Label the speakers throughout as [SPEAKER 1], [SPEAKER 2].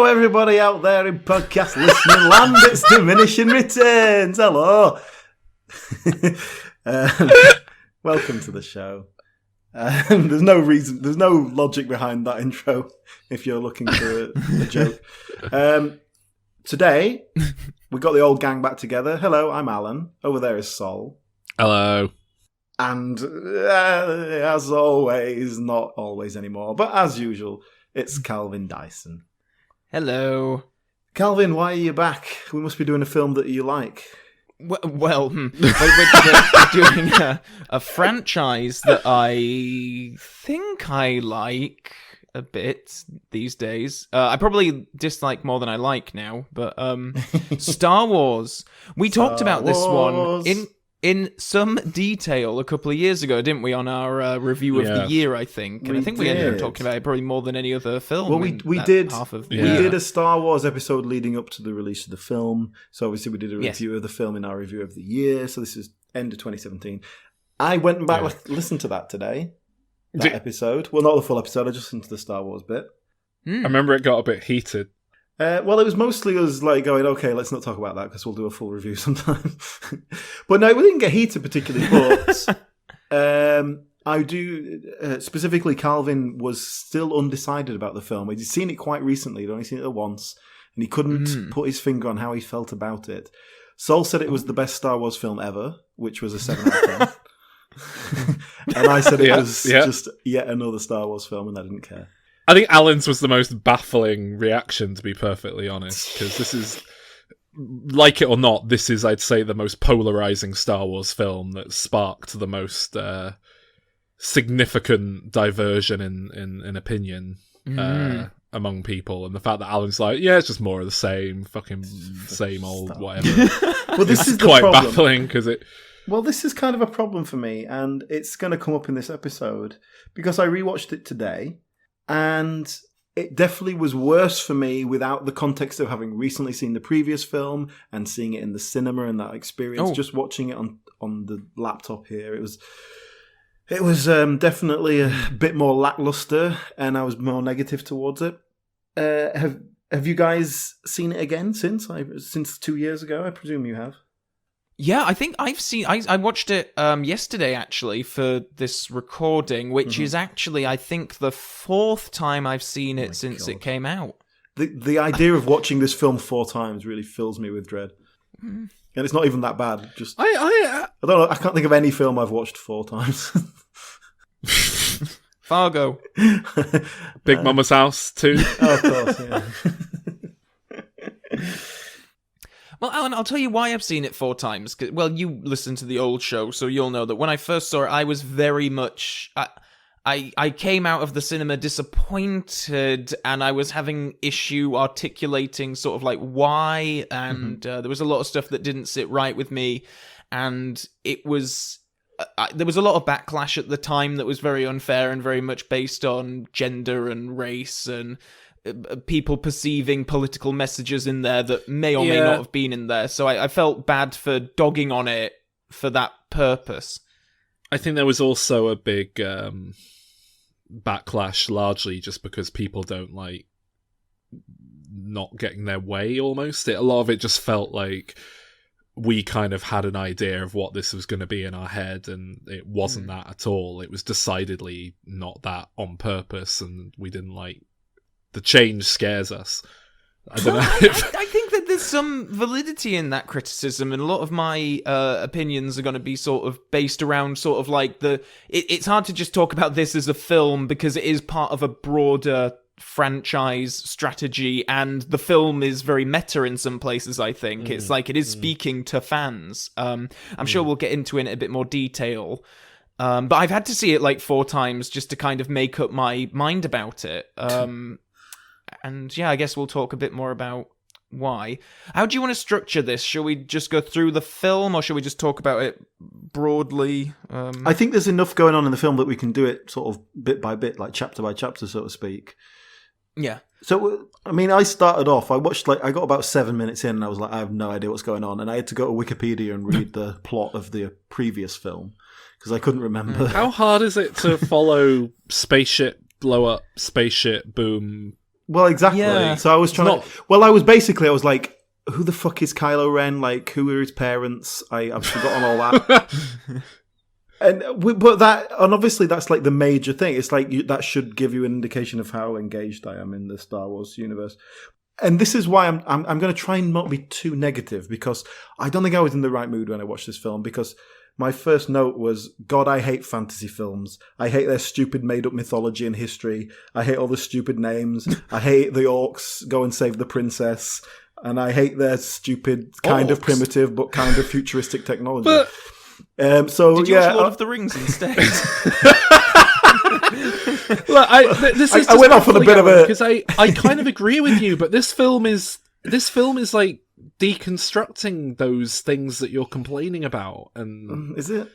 [SPEAKER 1] everybody out there in podcast listening land. It's Diminishing Returns. Hello. Welcome to the show. There's no logic behind that intro if you're looking for a joke. Today, we got the old gang back together. Hello, I'm Alan. Over there is Sol.
[SPEAKER 2] Hello.
[SPEAKER 1] And as always, not always anymore, but as usual, it's Calvin Dyson.
[SPEAKER 3] Hello.
[SPEAKER 1] Calvin, why are you back? We must be doing a film that you like.
[SPEAKER 3] Well, we're doing a franchise that I think I like a bit these days. I probably dislike more than I like now, but Star Wars. We talked about this one in some detail a couple of years ago, didn't we, on our review of the year, I think? And I think we ended up talking about it probably more than any other film.
[SPEAKER 1] Well, we did a Star Wars episode leading up to the release of the film. So obviously we did a review of the film in our review of the year. So this is end of 2017. I went back listened to that today, episode. Well, not the full episode. I just listened to the Star Wars bit.
[SPEAKER 2] I remember it got a bit heated.
[SPEAKER 1] Well, it was mostly us like going, okay, let's not talk about that because we'll do a full review sometime. But no, we didn't get heated particularly. But I do specifically. Calvin was still undecided about the film. He'd seen it quite recently. He'd only seen it once, and he couldn't put his finger on how he felt about it. Sol said it was the best Star Wars film ever, which was a 7 out of 10. And I said it was just yet another Star Wars film, and I didn't care.
[SPEAKER 2] I think Alan's was the most baffling reaction, to be perfectly honest, because this is, like it or not, this is, I'd say, the most polarizing Star Wars film that sparked the most significant diversion in opinion among people. And the fact that Alan's like, yeah, it's just more of the same, fucking same old whatever.
[SPEAKER 1] Well, this is
[SPEAKER 2] quite
[SPEAKER 1] the problem.
[SPEAKER 2] baffling, because it...
[SPEAKER 1] Well, this is kind of a problem for me, and it's going to come up in this episode, because I rewatched it today. And it definitely was worse for me without the context of having recently seen the previous film and seeing it in the cinema and that experience. Just watching it on the laptop here, it was definitely a bit more lackluster, and I was more negative towards it. Have you guys seen it again since 2 years ago? I presume you have.
[SPEAKER 3] Yeah, I think I've seen... I watched it yesterday, actually, for this recording, which is actually, I think, the 4th time I've seen it since it came out.
[SPEAKER 1] The idea of watching this film 4 times really fills me with dread. And it's not even that bad. Just I don't know. I can't think of any film I've watched 4 times.
[SPEAKER 3] Fargo.
[SPEAKER 2] Big Mama's House too.
[SPEAKER 1] Oh, of course, yeah.
[SPEAKER 3] Well, Alan, I'll tell you why I've seen it 4 times. Well, you listened to the old show, so you'll know that when I first saw it, I was very much... I came out of the cinema disappointed, and I was having issue articulating sort of like why, and there was a lot of stuff that didn't sit right with me, and it was... there was a lot of backlash at the time that was very unfair and very much based on gender and race and... people perceiving political messages in there that may or may not have been in there. So I felt bad for dogging on it for that purpose.
[SPEAKER 2] I think there was also a big backlash, largely just because people don't like not getting their way almost. A lot of it just felt like we kind of had an idea of what this was going to be in our head, and it wasn't that at all. It was decidedly not that on purpose, and we didn't like... The change scares us. I don't know.
[SPEAKER 3] I think that there's some validity in that criticism, and a lot of my opinions are going to be sort of based around sort of like it's hard to just talk about this as a film because it is part of a broader franchise strategy, and the film is very meta in some places. I think it's like it is speaking to fans. I'm sure we'll get into it in a bit more detail. But I've had to see it like 4 times just to kind of make up my mind about it. And yeah, I guess we'll talk a bit more about why. How do you want to structure this? Shall we just go through the film, or shall we just talk about it broadly?
[SPEAKER 1] I think there's enough going on in the film that we can do it sort of bit by bit, like chapter by chapter, so to speak.
[SPEAKER 3] Yeah.
[SPEAKER 1] So, I mean, I started off, I got about 7 minutes in, and I was like, I have no idea what's going on. And I had to go to Wikipedia and read the plot of the previous film, because I couldn't remember.
[SPEAKER 2] How hard is it to follow spaceship blow up, spaceship boom,
[SPEAKER 1] Well, exactly.
[SPEAKER 3] Yeah.
[SPEAKER 1] So I was trying to. Well, I was like, who the fuck is Kylo Ren? Like, who are his parents? I've forgotten all that. And obviously that's like the major thing. It's like that should give you an indication of how engaged I am in the Star Wars universe. And this is why I'm going to try and not be too negative, because I don't think I was in the right mood when I watched this film, because my first note was, God, I hate fantasy films. I hate their stupid made-up mythology and history. I hate all the stupid names. I hate the orcs go and save the princess. And I hate their stupid, kind of primitive, but kind of futuristic technology.
[SPEAKER 3] Did you watch Lord of the Rings instead?
[SPEAKER 2] Look, I
[SPEAKER 1] went off on a bit of a
[SPEAKER 2] because I kind of agree with you, but this film is like deconstructing those things that you're complaining about and
[SPEAKER 1] is it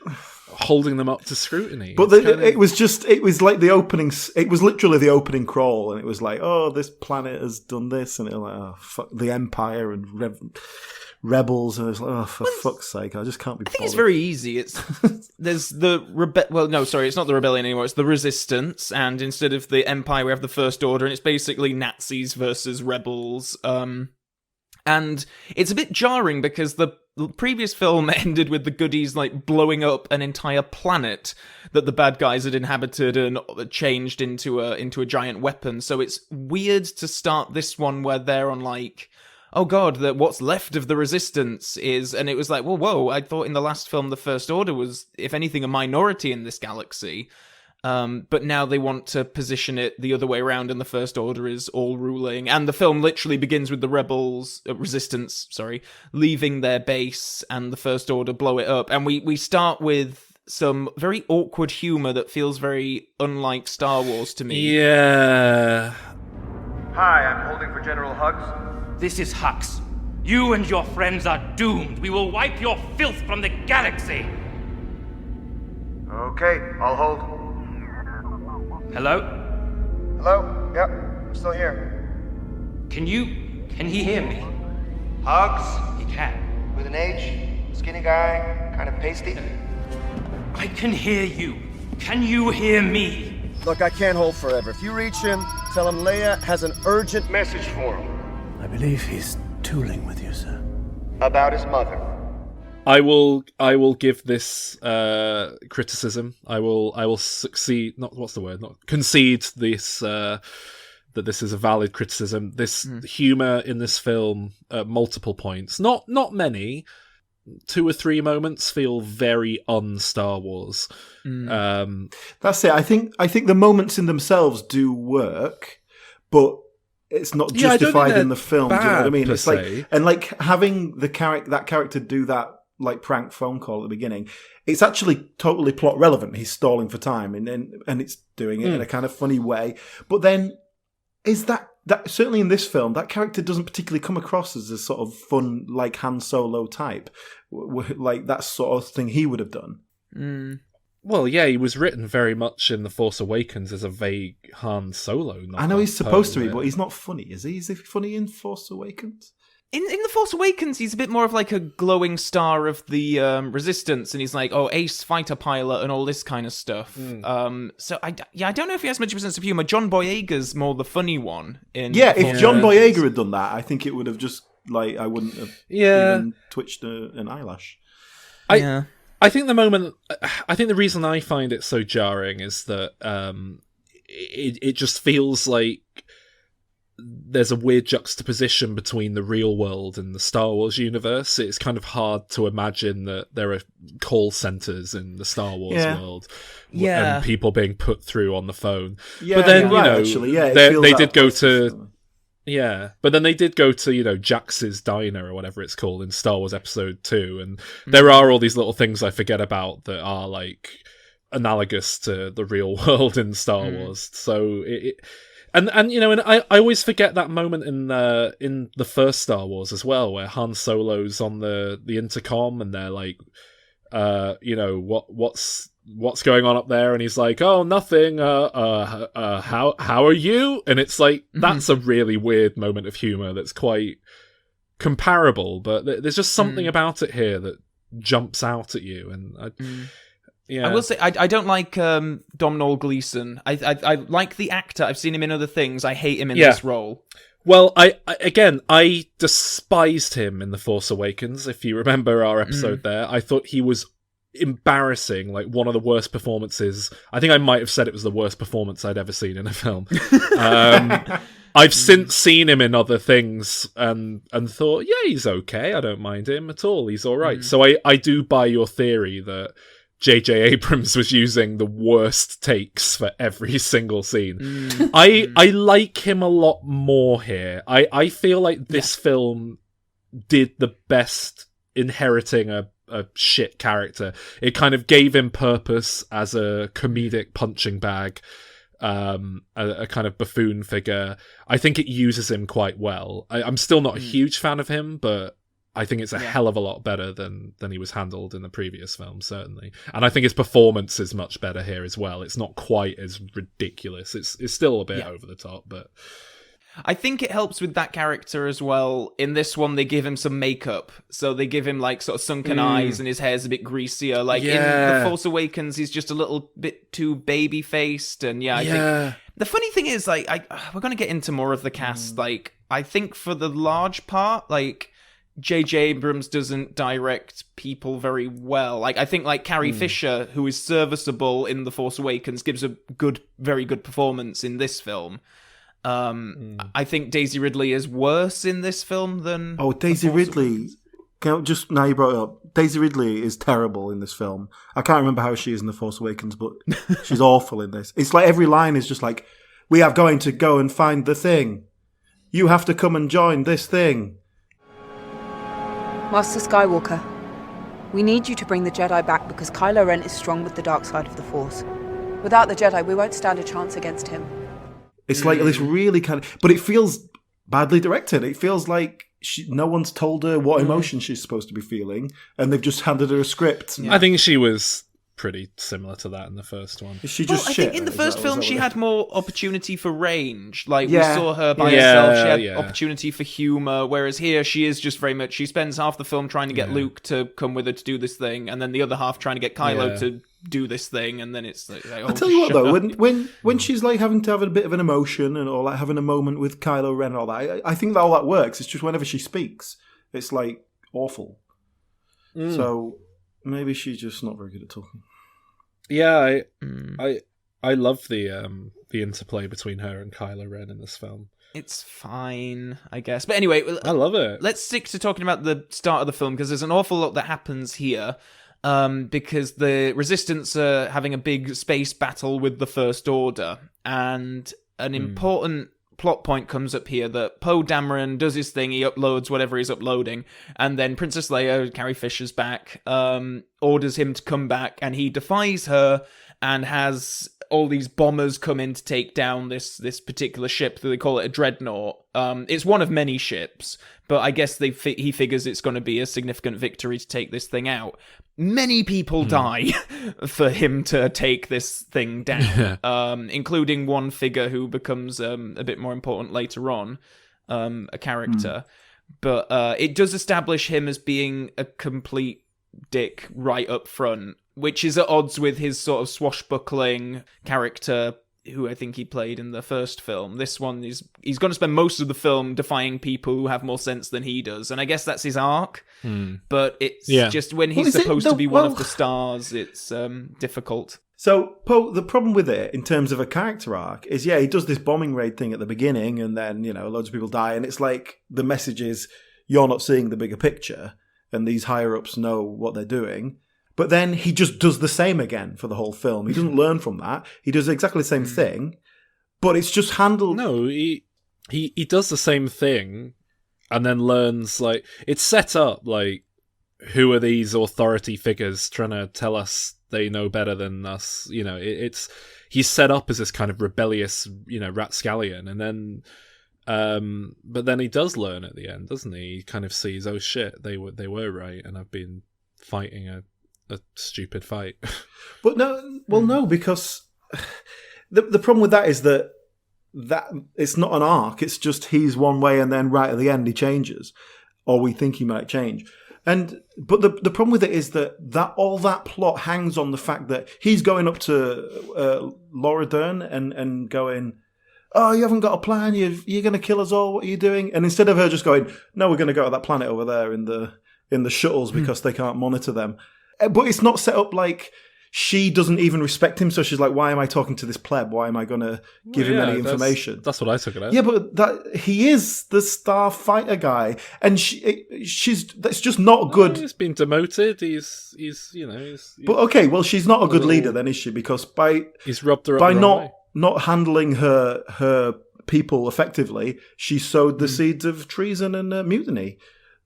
[SPEAKER 2] holding them up to scrutiny.
[SPEAKER 1] But it was like the opening. It was literally the opening crawl, and it was like, oh, this planet has done this, and it was like, oh, fuck the Empire and rebels, and it's like, oh, for fuck's sake, I just can't be bothered.
[SPEAKER 3] I think it's very easy. There's the it's not the rebellion anymore, it's the resistance, and instead of the Empire we have the First Order, and it's basically Nazis versus rebels. And it's a bit jarring because the previous film ended with the goodies like blowing up an entire planet that the bad guys had inhabited and changed into a giant weapon. So it's weird to start this one where they're on like, oh god, what's left of the resistance is, and it was like, well, whoa, I thought in the last film the First Order was, if anything, a minority in this galaxy. But now they want to position it the other way around, and the First Order is all ruling. And the film literally begins with the resistance, leaving their base, and the First Order blow it up. And we start with some very awkward humor that feels very unlike Star Wars to me.
[SPEAKER 2] Yeah.
[SPEAKER 4] Hi, I'm holding for General Hux.
[SPEAKER 5] This is Hux. You and your friends are doomed. We will wipe your filth from the galaxy.
[SPEAKER 4] Okay, I'll hold.
[SPEAKER 5] Hello?
[SPEAKER 4] Hello? Yep, I'm still here.
[SPEAKER 5] Can he hear me?
[SPEAKER 4] Hux?
[SPEAKER 5] He can.
[SPEAKER 4] With an H? Skinny guy? Kind of pasty?
[SPEAKER 5] I can hear you. Can you hear me?
[SPEAKER 6] Look, I can't hold forever. If you reach him, tell him Leia has an urgent
[SPEAKER 4] Message for him.
[SPEAKER 7] I believe he's tooling with you, sir.
[SPEAKER 4] About his mother.
[SPEAKER 2] I will give this criticism. I will succeed. Concede this that this is a valid criticism. This humor in this film at multiple points, not many, 2 or 3 moments feel very un-Star Wars.
[SPEAKER 1] That's it. I think the moments in themselves do work, but it's not justified in the film. Do you know what I mean? It's like, and like having that character do that like prank phone call at the beginning, it's actually totally plot relevant. He's stalling for time, and it's doing it in a kind of funny way. But then is that certainly in this film, that character doesn't particularly come across as a sort of fun like Han Solo type, like that sort of thing he would have done.
[SPEAKER 2] Well, yeah, he was written very much in The Force Awakens as a vague Han Solo.
[SPEAKER 1] I know he's supposed to be, but he's not funny, is he? Is he funny in Force Awakens?
[SPEAKER 3] In The Force Awakens, he's a bit more of like a glowing star of the Resistance, and he's like, ace fighter pilot and all this kind of stuff. So I don't know if he has much of a sense of humor. John Boyega's more the funny one.
[SPEAKER 1] If John Boyega had done that, I think it would have just like I wouldn't have even twitched an eyelash.
[SPEAKER 2] I think the reason I find it so jarring is that it just feels like there's a weird juxtaposition between the real world and the Star Wars universe. It's kind of hard to imagine that there are call centers in the Star Wars world, and people being put through on the phone. But then they did go to. Yeah, but then they did go to, Jax's Diner or whatever it's called in Star Wars Episode 2, and there are all these little things I forget about that are, like, analogous to the real world in Star Wars. So, and I always forget that moment in the first Star Wars as well, where Han Solo's on the intercom, and they're like, what's going on up there? And he's like, oh, nothing, how are you? And it's like, that's a really weird moment of humor that's quite comparable, but there's just something about it here that jumps out at you. And Yeah.
[SPEAKER 3] I will say I don't like Domhnall Gleeson. I like the actor. I've seen him in other things. I hate him in this role.
[SPEAKER 2] Well, I despised him in The Force Awakens. If you remember our episode there, I thought he was embarrassing, like one of the worst performances. I think I might have said it was the worst performance I'd ever seen in a film. I've since seen him in other things and thought, yeah, he's okay. I don't mind him at all. He's all right. So I do buy your theory that J.J. Abrams was using the worst takes for every single scene. I like him a lot more here. I feel like this film did the best inheriting a shit character. It kind of gave him purpose as a comedic punching bag, a kind of buffoon figure. I think it uses him quite well. I'm still not a huge fan of him, but I think it's a hell of a lot better than he was handled in the previous film, certainly. And I think his performance is much better here as well. It's not quite as ridiculous. It's still a bit over the top, but
[SPEAKER 3] I think it helps with that character as well. In this one, they give him some makeup. So they give him like sort of sunken eyes and his hair's a bit greasier. Like in The Force Awakens, he's just a little bit too baby-faced. And I think the funny thing is, like, we're going to get into more of the cast. Like, I think for the large part, like, J.J. Abrams doesn't direct people very well. Like, I think like Carrie Fisher, who is serviceable in The Force Awakens, gives a very good performance in this film. I think Daisy Ridley is worse in this film than
[SPEAKER 1] Daisy Ridley. Just now you brought it up, Daisy Ridley is terrible in this film. I can't remember how she is in The Force Awakens, but she's awful in this. It's like every line is just like, we are going to go and find the thing. You have to come and join this thing.
[SPEAKER 8] Master Skywalker, we need you to bring the Jedi back because Kylo Ren is strong with the dark side of the Force. Without the Jedi, we won't stand a chance against him.
[SPEAKER 1] It's like this really kind of... But it feels badly directed. It feels like no one's told her what emotion she's supposed to be feeling, and they've just handed her a script.
[SPEAKER 2] I think she was pretty similar to that in the first one.
[SPEAKER 1] Is she just shit?
[SPEAKER 3] I think in the first film she had more opportunity for range. Like, we saw her by herself. She had opportunity for humour, whereas here she is just very much... She spends half the film trying to get Luke to come with her to do this thing, and then the other half trying to get Kylo to do this thing, and then it's like
[SPEAKER 1] I'll tell you what though, when she's like having to have a bit of an emotion and or like having a moment with Kylo Ren and all that, I think that all that works. It's just whenever she speaks, it's like awful. So maybe she's just not very good at talking.
[SPEAKER 2] Yeah, I love the interplay between her and Kylo Ren in this film.
[SPEAKER 3] It's fine, I guess. But anyway,
[SPEAKER 2] I love it.
[SPEAKER 3] Let's stick to talking about the start of the film because there's an awful lot that happens here. Because the Resistance are having a big space battle with the First Order, and an important plot point comes up here that Poe Dameron does his thing, he uploads whatever he's uploading, and then Princess Leia, Carrie Fisher's back, orders him to come back, and he defies her and has all these bombers come in to take down this particular ship. They call it a dreadnought. It's one of many ships, but I guess he figures it's going to be a significant victory to take this thing out. Many people die for him to take this thing down, including one figure who becomes a bit more important later on, a character. But it does establish him as being a complete dick right up front, which is at odds with his sort of swashbuckling character who I think he played in the first film. This one, he's going to spend most of the film defying people who have more sense than he does, and I guess that's his arc. But it's just when he's supposed to be one of the stars, it's difficult.
[SPEAKER 1] So, Poe, the problem with it, in terms of a character arc, is, he does this bombing raid thing at the beginning, and then, loads of people die, and it's like, the message is, you're not seeing the bigger picture, and these higher-ups know what they're doing. But then he just does the same again for the whole film. He doesn't learn from that. He does exactly the same thing, but it's just handled...
[SPEAKER 2] No, he does the same thing, and then learns, like... It's set up, like, who are these authority figures trying to tell us they know better than us? He's set up as this kind of rebellious, rapscallion, and then... but then he does learn at the end, doesn't he? He kind of sees, oh shit, they were right, and I've been fighting a stupid fight.
[SPEAKER 1] But no, because the problem with that is that it's not an arc. It's just he's one way, and then right at the end he changes, or we think he might change. But the problem with it is that all that plot hangs on the fact that he's going up to Laura Dern and going, "Oh, you haven't got a plan. You're going to kill us all. What are you doing?" And instead of her just going, "No, we're going to go to that planet over there in the shuttles because they can't monitor them." But it's not set up like she doesn't even respect him, so she's like, "Why am I talking to this pleb? Why am I going to give him any information?"
[SPEAKER 2] That's what I took it as.
[SPEAKER 1] Yeah, but he is the starfighter guy, and that's just not good.
[SPEAKER 2] He's been demoted. He's
[SPEAKER 1] But okay, well, she's not a good leader then, is she? Because
[SPEAKER 2] he's rubbed her up
[SPEAKER 1] by
[SPEAKER 2] the wrong way.
[SPEAKER 1] not handling her people effectively, she sowed the seeds of treason and mutiny.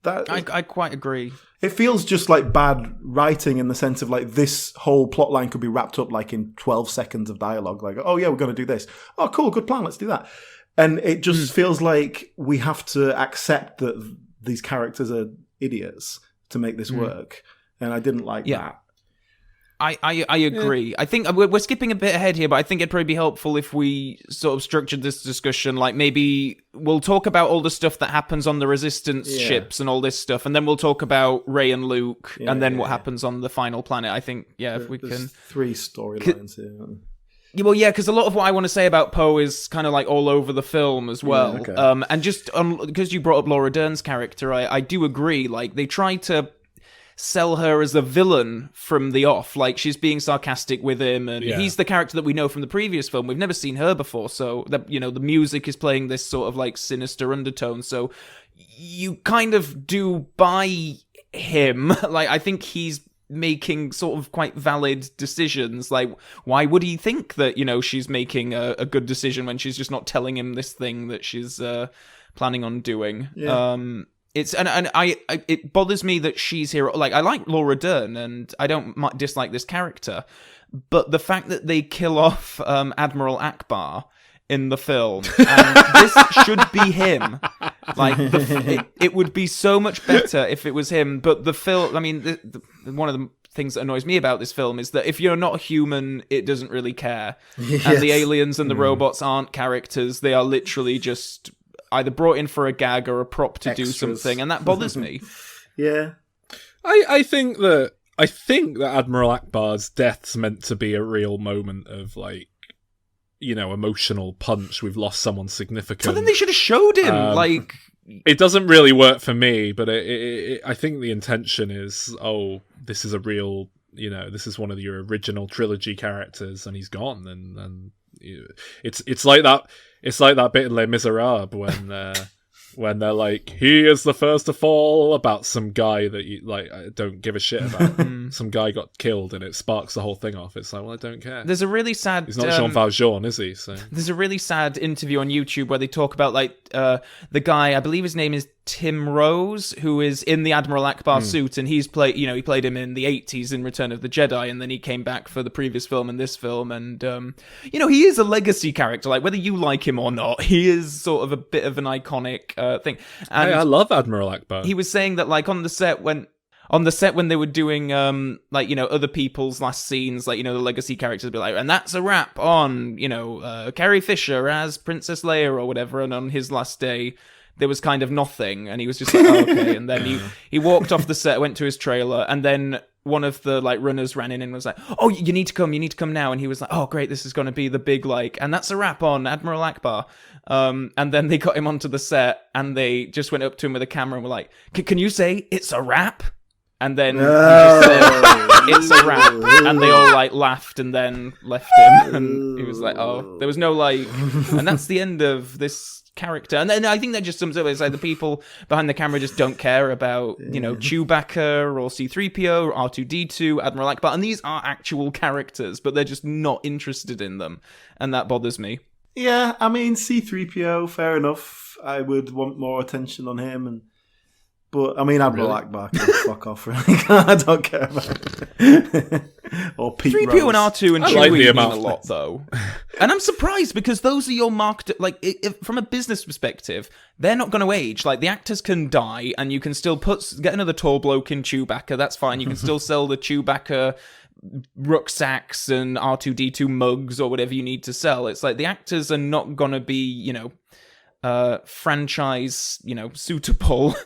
[SPEAKER 1] That
[SPEAKER 3] I quite agree.
[SPEAKER 1] It feels just like bad writing in the sense of like this whole plot line could be wrapped up like in 12 seconds of dialogue. Like, oh yeah, we're going to do this. Oh, cool, good plan. Let's do that. And it just feels like we have to accept that these characters are idiots to make this work. And I didn't like that.
[SPEAKER 3] I agree. I think we're skipping a bit ahead here, but I think it'd probably be helpful if we sort of structured this discussion. Like maybe we'll talk about all the stuff that happens on the Resistance ships and all this stuff, and then we'll talk about Rey and Luke, and then what happens on the final planet. I think, if we can. 3 storylines here. Well, yeah, because a lot of what I want to say about Poe is kind of like all over the film as well. Yeah, okay. And just because you brought up Laura Dern's character, I do agree. Like they try to sell her as a villain from the off, like she's being sarcastic with him, and he's the character that we know from the previous film. We've never seen her before, so the music is playing this sort of like sinister undertone, so you kind of do buy him. Like I think he's making sort of quite valid decisions. Like why would he think that she's making a good decision when she's just not telling him this thing that she's planning on doing? It bothers me that she's here. Like I like Laura Dern, and I don't dislike this character, but the fact that they kill off Admiral Akbar in the film, and this should be him. Like it would be so much better if it was him. But the film, I mean, one of the things that annoys me about this film is that if you're not human, it doesn't really care. Yes. And the aliens and the robots aren't characters; they are literally just either brought in for a gag or a prop to do something, and that bothers me.
[SPEAKER 1] Yeah.
[SPEAKER 2] I think that Admiral Akbar's death's meant to be a real moment of like, emotional punch. We've lost someone significant.
[SPEAKER 3] So then they should have showed him.
[SPEAKER 2] It doesn't really work for me, but I think the intention is, this is a real, this is one of your original trilogy characters, and he's gone, and it's like that. It's like that bit in Les Miserables when they're like, he is the first to fall, about some guy that you like don't give a shit about. Some guy got killed and it sparks the whole thing off. It's like, well, I don't care.
[SPEAKER 3] There's a really sad...
[SPEAKER 2] He's not Jean Valjean, is he? So
[SPEAKER 3] there's a really sad interview on YouTube where they talk about the guy, I believe his name is Tim Rose, who is in the Admiral Akbar suit, and he played him in the 80s in Return of the Jedi, and then he came back for the previous film and this film, and he is a legacy character. Like whether you like him or not, he is sort of a bit of an iconic thing. And
[SPEAKER 2] I love Admiral Akbar.
[SPEAKER 3] He was saying that like on the set when they were doing other people's last scenes, like the legacy characters would be like, and that's a wrap on Carrie Fisher as Princess Leia or whatever, and on his last day there was kind of nothing, and he was just like, oh, okay. And then he walked off the set, went to his trailer, and then one of the like runners ran in and was like, oh, you need to come now. And he was like, oh great, this is going to be the big and that's a wrap on Admiral Akbar. And then they got him onto the set, and they just went up to him with a camera and were like, can you say it's a wrap? And then he just said, it's a wrap. And they all like laughed and then left him. And he was like, oh, there was no and that's the end of this character. And then I think that just sums up, it's like the people behind the camera just don't care about, Chewbacca or C-3PO or R2-D2, Admiral Akbar. And these are actual characters, but they're just not interested in them. And that bothers me.
[SPEAKER 1] Yeah, I mean, C-3PO, fair enough. I would want more attention on him, but I mean, Admiral Akbar can fuck off. Really, I don't care about it. Or Pete
[SPEAKER 3] 3PO
[SPEAKER 1] Rose.
[SPEAKER 3] and R2 and Chewie mean a lot, though. And I'm surprised because those are your marked. Like, from a business perspective, they're not going to age. Like, the actors can die, and you can still get another tall bloke in Chewbacca. That's fine. You can still sell the Chewbacca rucksacks and R2-D2 mugs or whatever you need to sell. It's like the actors are not going to be, franchise, suitable.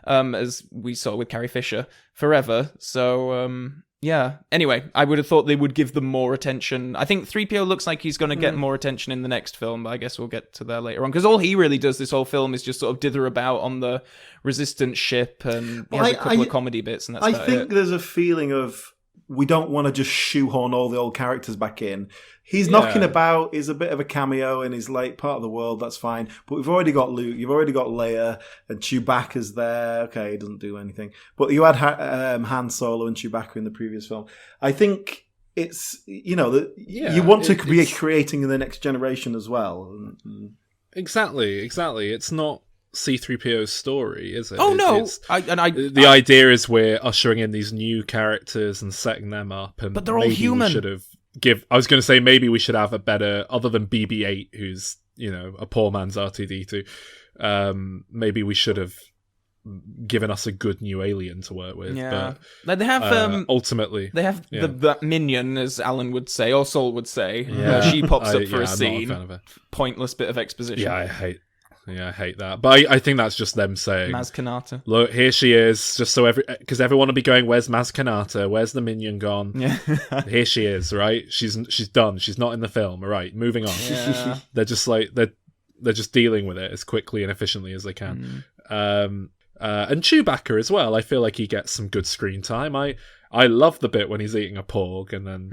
[SPEAKER 3] as we saw with Carrie Fisher forever. So, yeah. Anyway, I would have thought they would give them more attention. I think 3PO looks like he's going to get more attention in the next film, but I guess we'll get to that later on. Because all he really does this whole film is just sort of dither about on the Resistance ship, and he has a couple of comedy bits, and that's about it.
[SPEAKER 1] I think there's a feeling of we don't want to just shoehorn all the old characters back in. He's knocking about, is a bit of a cameo, and he's like part of the world, that's fine. But we've already got Luke, you've already got Leia, and Chewbacca's there. Okay, he doesn't do anything. But you had Han Solo and Chewbacca in the previous film. I think it's, you want to be creating in the next generation as well.
[SPEAKER 2] Exactly. It's not C-3PO's story, is it?
[SPEAKER 3] Oh, no.
[SPEAKER 2] The idea is we're ushering in these new characters and setting them up. But
[SPEAKER 3] they're all human.
[SPEAKER 2] I was going to say maybe we should have a better, other than BB-8, who's, a poor man's R2-D2, maybe we should have given us a good new alien to work with.
[SPEAKER 3] Yeah.
[SPEAKER 2] But
[SPEAKER 3] they have,
[SPEAKER 2] ultimately...
[SPEAKER 3] They have that minion, as Alan would say, or Sol would say. Yeah. She pops up for a scene.
[SPEAKER 2] Not a fan of her.
[SPEAKER 3] Pointless bit of exposition.
[SPEAKER 2] Yeah, I hate that. But I think that's just them saying,
[SPEAKER 3] Maz Kanata.
[SPEAKER 2] Look, here she is, just so because everyone will be going, where's Maz Kanata? Where's the minion gone?
[SPEAKER 3] Yeah.
[SPEAKER 2] Here she is, right? She's done. She's not in the film. All right, moving on.
[SPEAKER 3] Yeah.
[SPEAKER 2] They're just like, they're just dealing with it as quickly and efficiently as they can. And Chewbacca as well. I feel like he gets some good screen time. I love the bit when he's eating a porg and then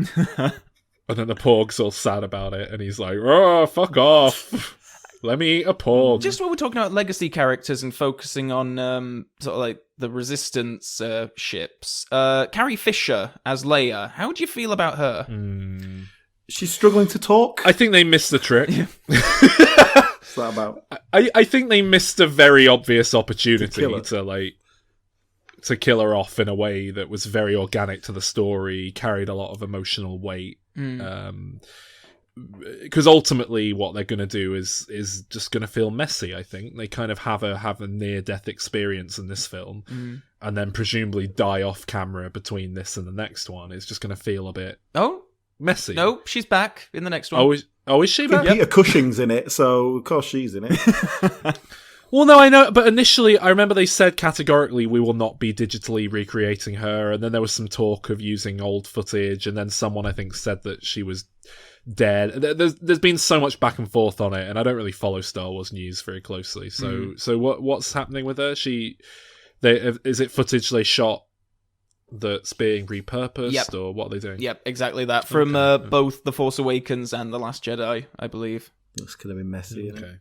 [SPEAKER 2] the porg's all sad about it and he's like, oh, fuck off. Let me eat a porg.
[SPEAKER 3] Just when we're talking about legacy characters and focusing on sort of like the Resistance ships, Carrie Fisher as Leia, how would you feel about her?
[SPEAKER 1] She's struggling to talk.
[SPEAKER 2] I think they missed the trick.
[SPEAKER 1] What's that about?
[SPEAKER 2] I think they missed a very obvious opportunity to kill her off in a way that was very organic to the story, carried a lot of emotional weight. Because ultimately what they're going to do is just going to feel messy. I think they kind of have a near-death experience in this film and then presumably die off camera between this and the next one. It's just going to feel a bit messy.
[SPEAKER 3] No, she's back in the next one.
[SPEAKER 2] Is she back?
[SPEAKER 1] Peter Cushing's in it, so of course she's in it.
[SPEAKER 2] Well, no, I know, but initially I remember they said categorically we will not be digitally recreating her, and then there was some talk of using old footage, and then someone I think said that she was dead. There's been so much back and forth on it, and I don't really follow Star Wars news very closely. So what's happening with her? Is it footage they shot that's being repurposed, or what are they doing?
[SPEAKER 3] Yep, exactly that from both The Force Awakens and The Last Jedi, I believe.
[SPEAKER 1] Looks gonna be messy. Okay.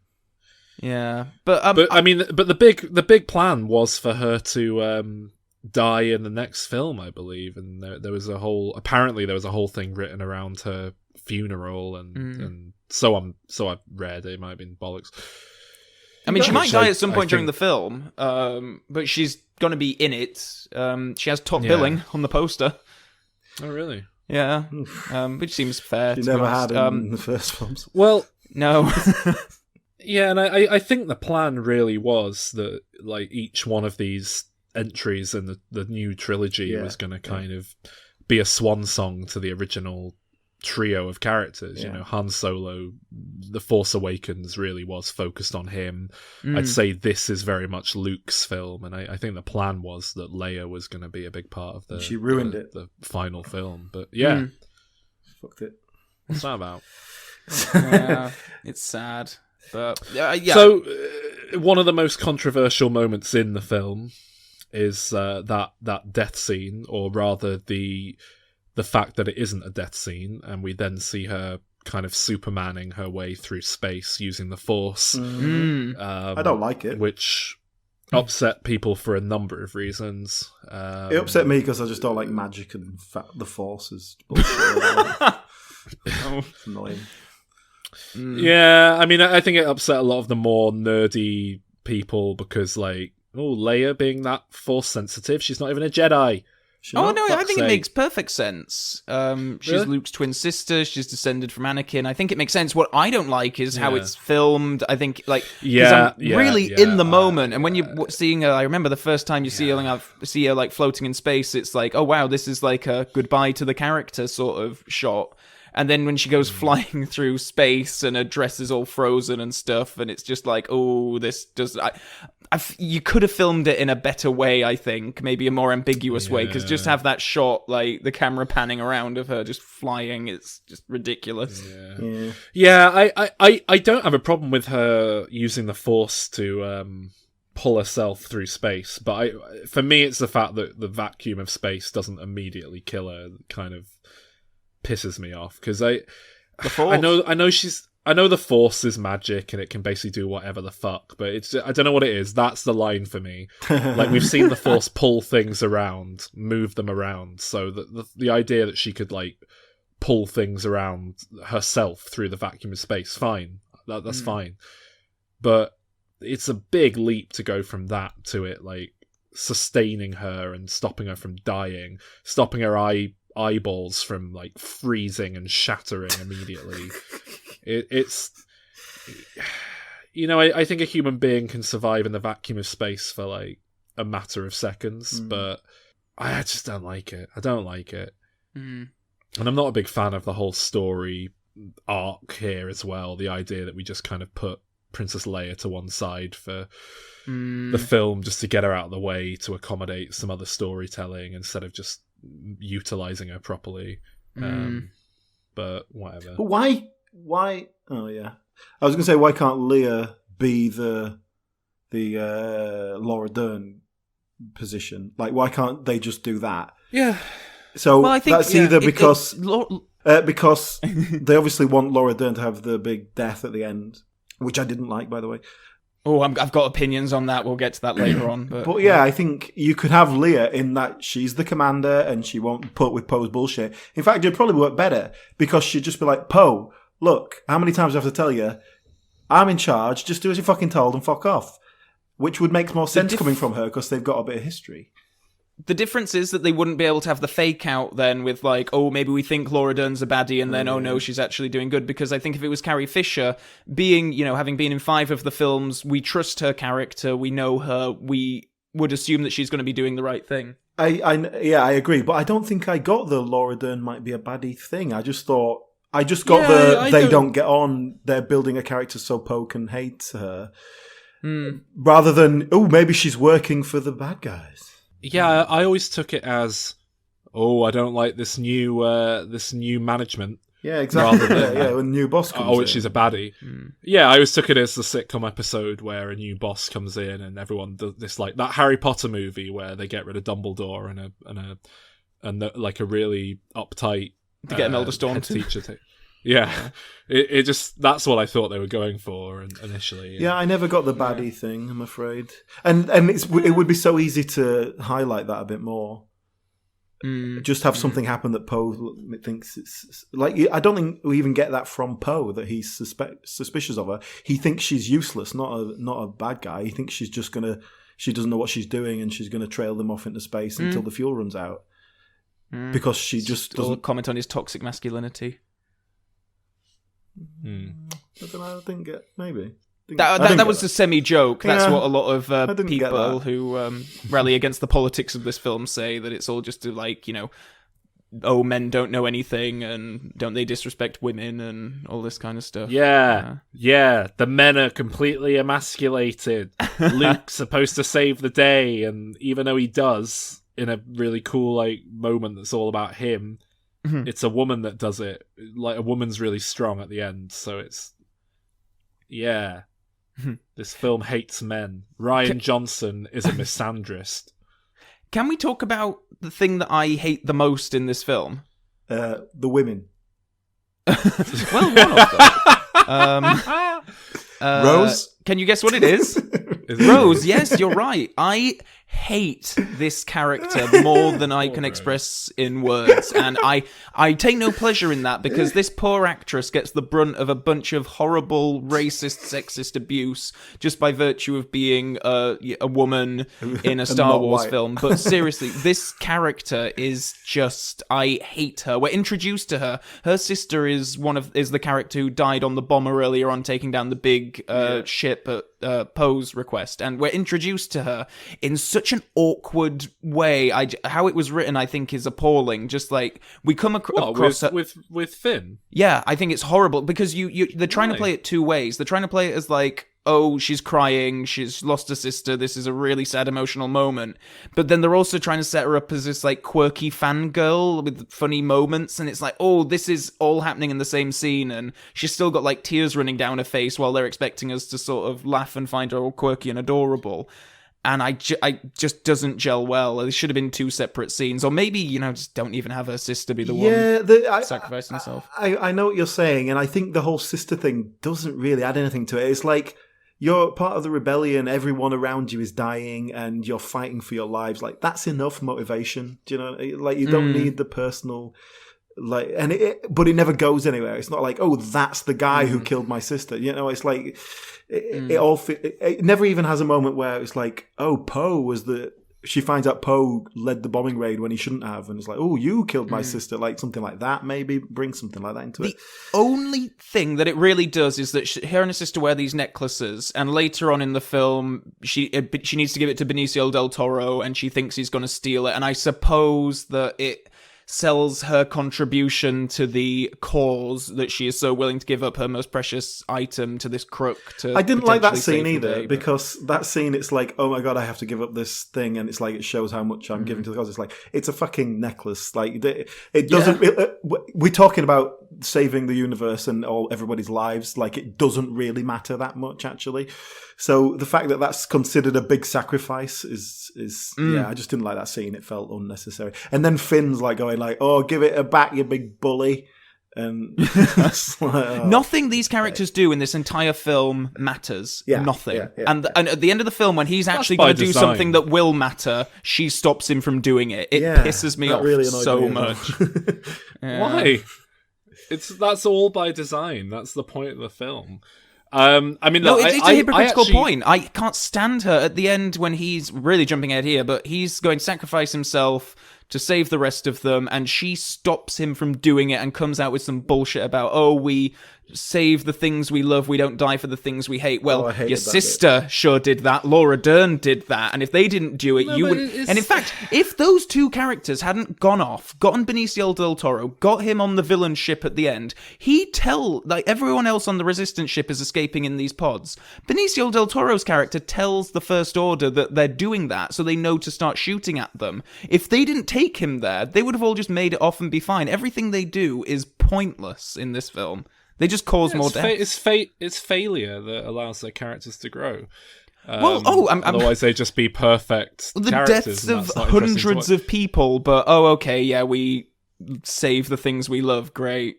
[SPEAKER 3] Yeah, but
[SPEAKER 2] the big plan was for her to die in the next film, I believe, and there was a whole thing written around her funeral, and so I've read. It might have been bollocks.
[SPEAKER 3] I mean, she might die at some point during the film, but she's going to be in it. She has top billing on the poster.
[SPEAKER 2] Oh, really?
[SPEAKER 3] Yeah, which seems fair.
[SPEAKER 1] She never had in the first films.
[SPEAKER 2] Well,
[SPEAKER 3] no.
[SPEAKER 2] Yeah, and I think the plan really was that like each one of these entries in the new trilogy was going to kind of be a swan song to the original trio of characters. You know, Han Solo, The Force Awakens really was focused on him. I'd say this is very much Luke's film, and I think the plan was that Leia was going to be a big part of the final film. But
[SPEAKER 1] fucked it.
[SPEAKER 2] What's that about?
[SPEAKER 3] Yeah, it's sad. But
[SPEAKER 2] So one of the most controversial moments in the film is that death scene, or rather the fact that it isn't a death scene, and we then see her kind of Supermaning her way through space using the Force.
[SPEAKER 1] I don't like it,
[SPEAKER 2] which upset people for a number of reasons.
[SPEAKER 1] It upset me because I just don't like magic, and the Force is bullshit. It's annoying.
[SPEAKER 2] Yeah, I mean, I think it upset a lot of the more nerdy people because, like, Leia being that Force sensitive, she's not even a Jedi.
[SPEAKER 3] I think it makes perfect sense. She's Luke's twin sister. She's descended from Anakin. I think it makes sense. What I don't like is how it's filmed. I think, like, I'm really in the moment. And when you're seeing her, I remember the first time you see her like floating in space, it's like, oh wow, this is like a goodbye to the character sort of shot. And then when she goes flying through space and her dress is all frozen and stuff, and it's just like, oh, this does... you could have filmed it in a better way, I think. Maybe a more ambiguous way, because just have that shot, like, the camera panning around of her just flying, it's just ridiculous.
[SPEAKER 2] I don't have a problem with her using the Force to pull herself through space, but for me, it's the fact that the vacuum of space doesn't immediately kill her that kind of pisses me off, because I know the Force is magic and it can basically do whatever the fuck, but I don't know what it is. That's the line for me. Like, we've seen the Force pull things around, move them around, so the idea that she could, like, pull things around herself through the vacuum of space, fine. That's fine. But it's a big leap to go from that to it, like, sustaining her and stopping her from dying, stopping her eyeballs from, like, freezing and shattering immediately. It's I think a human being can survive in the vacuum of space for, like, a matter of seconds, but I just don't like it. I don't like it. And I'm not a big fan of the whole story arc here as well, the idea that we just kind of put Princess Leia to one side for the film just to get her out of the way to accommodate some other storytelling instead of just utilizing her properly. But whatever.
[SPEAKER 1] But why? Oh yeah, I was going to say, why can't Leia be the Laura Dern position? Like, why can't they just do that?
[SPEAKER 2] Yeah.
[SPEAKER 1] So I think that's either because they obviously want Laura Dern to have the big death at the end, which I didn't like, by the way.
[SPEAKER 3] Oh, I've got opinions on that. We'll get to that later on.
[SPEAKER 1] But yeah, I think you could have Leia in that she's the commander and she won't put with Poe's bullshit. In fact, it'd probably work better because she'd just be like, Poe, look, how many times do I have to tell you? I'm in charge. Just do as you're fucking told and fuck off. Which would make more sense coming from her because they've got a bit of history.
[SPEAKER 3] The difference is that they wouldn't be able to have the fake out then with, like, oh, maybe we think Laura Dern's a baddie and then, oh no, she's actually doing good. Because I think if it was Carrie Fisher, having been in 5 of the films, we trust her character, we know her, we would assume that she's going to be doing the right thing.
[SPEAKER 1] I agree, but I don't think I got the Laura Dern might be a baddie thing. I just got they don't get on, they're building a character so Poe can hate her. Rather than, oh, maybe she's working for the bad guys.
[SPEAKER 2] Yeah, I always took it as, oh, I don't like this new management.
[SPEAKER 1] Yeah, exactly. When a new boss comes in.
[SPEAKER 2] She's a baddie. Yeah, I always took it as the sitcom episode where a new boss comes in and everyone does this, like that Harry Potter movie where they get rid of Dumbledore and like a really uptight
[SPEAKER 3] to get Imelda Staunton
[SPEAKER 2] teacher. Yeah, it just, that's what I thought they were going for initially.
[SPEAKER 1] Yeah, I never got the baddie thing, I'm afraid. And it would be so easy to highlight that a bit more. Just have something happen that Poe thinks it's... Like, I don't think we even get that from Poe, that he's suspicious of her. He thinks she's useless, not a bad guy. He thinks she's just going to... She doesn't know what she's doing and she's going to trail them off into space until the fuel runs out. Because she just doesn't...
[SPEAKER 3] comment on his toxic masculinity.
[SPEAKER 1] I don't know, I didn't get... Maybe.
[SPEAKER 3] That was a semi-joke. That's what a lot of people who rally against the politics of this film say, that it's all just to, like, oh, men don't know anything and don't they disrespect women and all this kind of stuff.
[SPEAKER 2] Yeah. The men are completely emasculated. Luke's supposed to save the day, and even though he does, in a really cool, like, moment that's all about him, it's a woman that does it. Like, a woman's really strong at the end, so it's... Yeah. This film hates men. Rian Johnson is a misandrist.
[SPEAKER 3] Can we talk about the thing that I hate the most in this film?
[SPEAKER 1] The women.
[SPEAKER 3] Well, one of them.
[SPEAKER 1] Rose?
[SPEAKER 3] Can you guess what it is? Rose, yes, you're right. I hate this character more than I can express in words, and I take no pleasure in that, because this poor actress gets the brunt of a bunch of horrible racist, sexist abuse just by virtue of being a woman in a Star Wars film. But seriously, this character is just, I hate her. We're introduced to her. Her sister is the character who died on the bomber earlier on, taking down the big ship Poe's request, and we're introduced to her in such an awkward way. How it was written, I think, is appalling. Just like we come across
[SPEAKER 2] with Finn.
[SPEAKER 3] Yeah, I think it's horrible because they're trying to play it two ways. They're trying to play it as like, oh, she's crying, she's lost her sister, this is a really sad emotional moment. But then they're also trying to set her up as this like quirky fangirl with funny moments, and it's like, oh, this is all happening in the same scene, and she's still got like tears running down her face while they're expecting us to sort of laugh and find her all quirky and adorable. And I just doesn't gel well. There should have been two separate scenes. Or maybe, just don't even have her sister be the one sacrificing herself.
[SPEAKER 1] I know what you're saying, and I think the whole sister thing doesn't really add anything to it. It's like, you're part of the rebellion, everyone around you is dying, and you're fighting for your lives. Like, that's enough motivation. Do you know? Like, you don't need the personal... But it never goes anywhere. It's not like, oh, that's the guy who killed my sister. It's like it never even has a moment where it's like, oh, Poe was she finds out Poe led the bombing raid when he shouldn't have, and it's like, oh, you killed my sister, like something like that. Maybe bring something like that into it.
[SPEAKER 3] The only thing that it really does is that her and her sister wear these necklaces, and later on in the film, she needs to give it to Benicio del Toro, and she thinks he's going to steal it. And I suppose that it sells her contribution to the cause that she is so willing to give up her most precious item to this crook.
[SPEAKER 1] I didn't like that scene either, because that scene, it's like, oh my god, I have to give up this thing, and it's like, it shows how much I'm giving to the cause. It's like, it's a fucking necklace. Like, it doesn't. We're talking about saving the universe and everybody's lives. Like, it doesn't really matter that much, actually. So the fact that that's considered a big sacrifice is I just didn't like that scene. It felt unnecessary. And then Finn's like going like, "Oh, give it back, you big bully." And
[SPEAKER 3] nothing these characters do in this entire film matters. Nothing. Yeah. And at the end of the film, when he's actually going to do something that will matter, she stops him from doing it. It pisses me off really so much.
[SPEAKER 2] Why? That's all by design. That's the point of the film. It's
[SPEAKER 3] a hypocritical point. I can't stand her at the end when he's really jumping ahead here, but he's going to sacrifice himself to save the rest of them, and she stops him from doing it and comes out with some bullshit about, oh, we save the things we love, we don't die for the things we hate. Well, your sister sure did that, Laura Dern did that, and if they didn't do it, you wouldn't. And in fact, if those two characters hadn't gone off, gotten Benicio del Toro, got him on the villain ship at the end, everyone else on the Resistance ship is escaping in these pods. Benicio del Toro's character tells the First Order that they're doing that so they know to start shooting at them. If they didn't take him there, they would have all just made it off and be fine. Everything they do is pointless in this film. They just cause more death.
[SPEAKER 2] It's failure that allows their characters to grow. Otherwise they'd just be perfect
[SPEAKER 3] the
[SPEAKER 2] characters.
[SPEAKER 3] Deaths of hundreds of people, but we save the things we love. Great.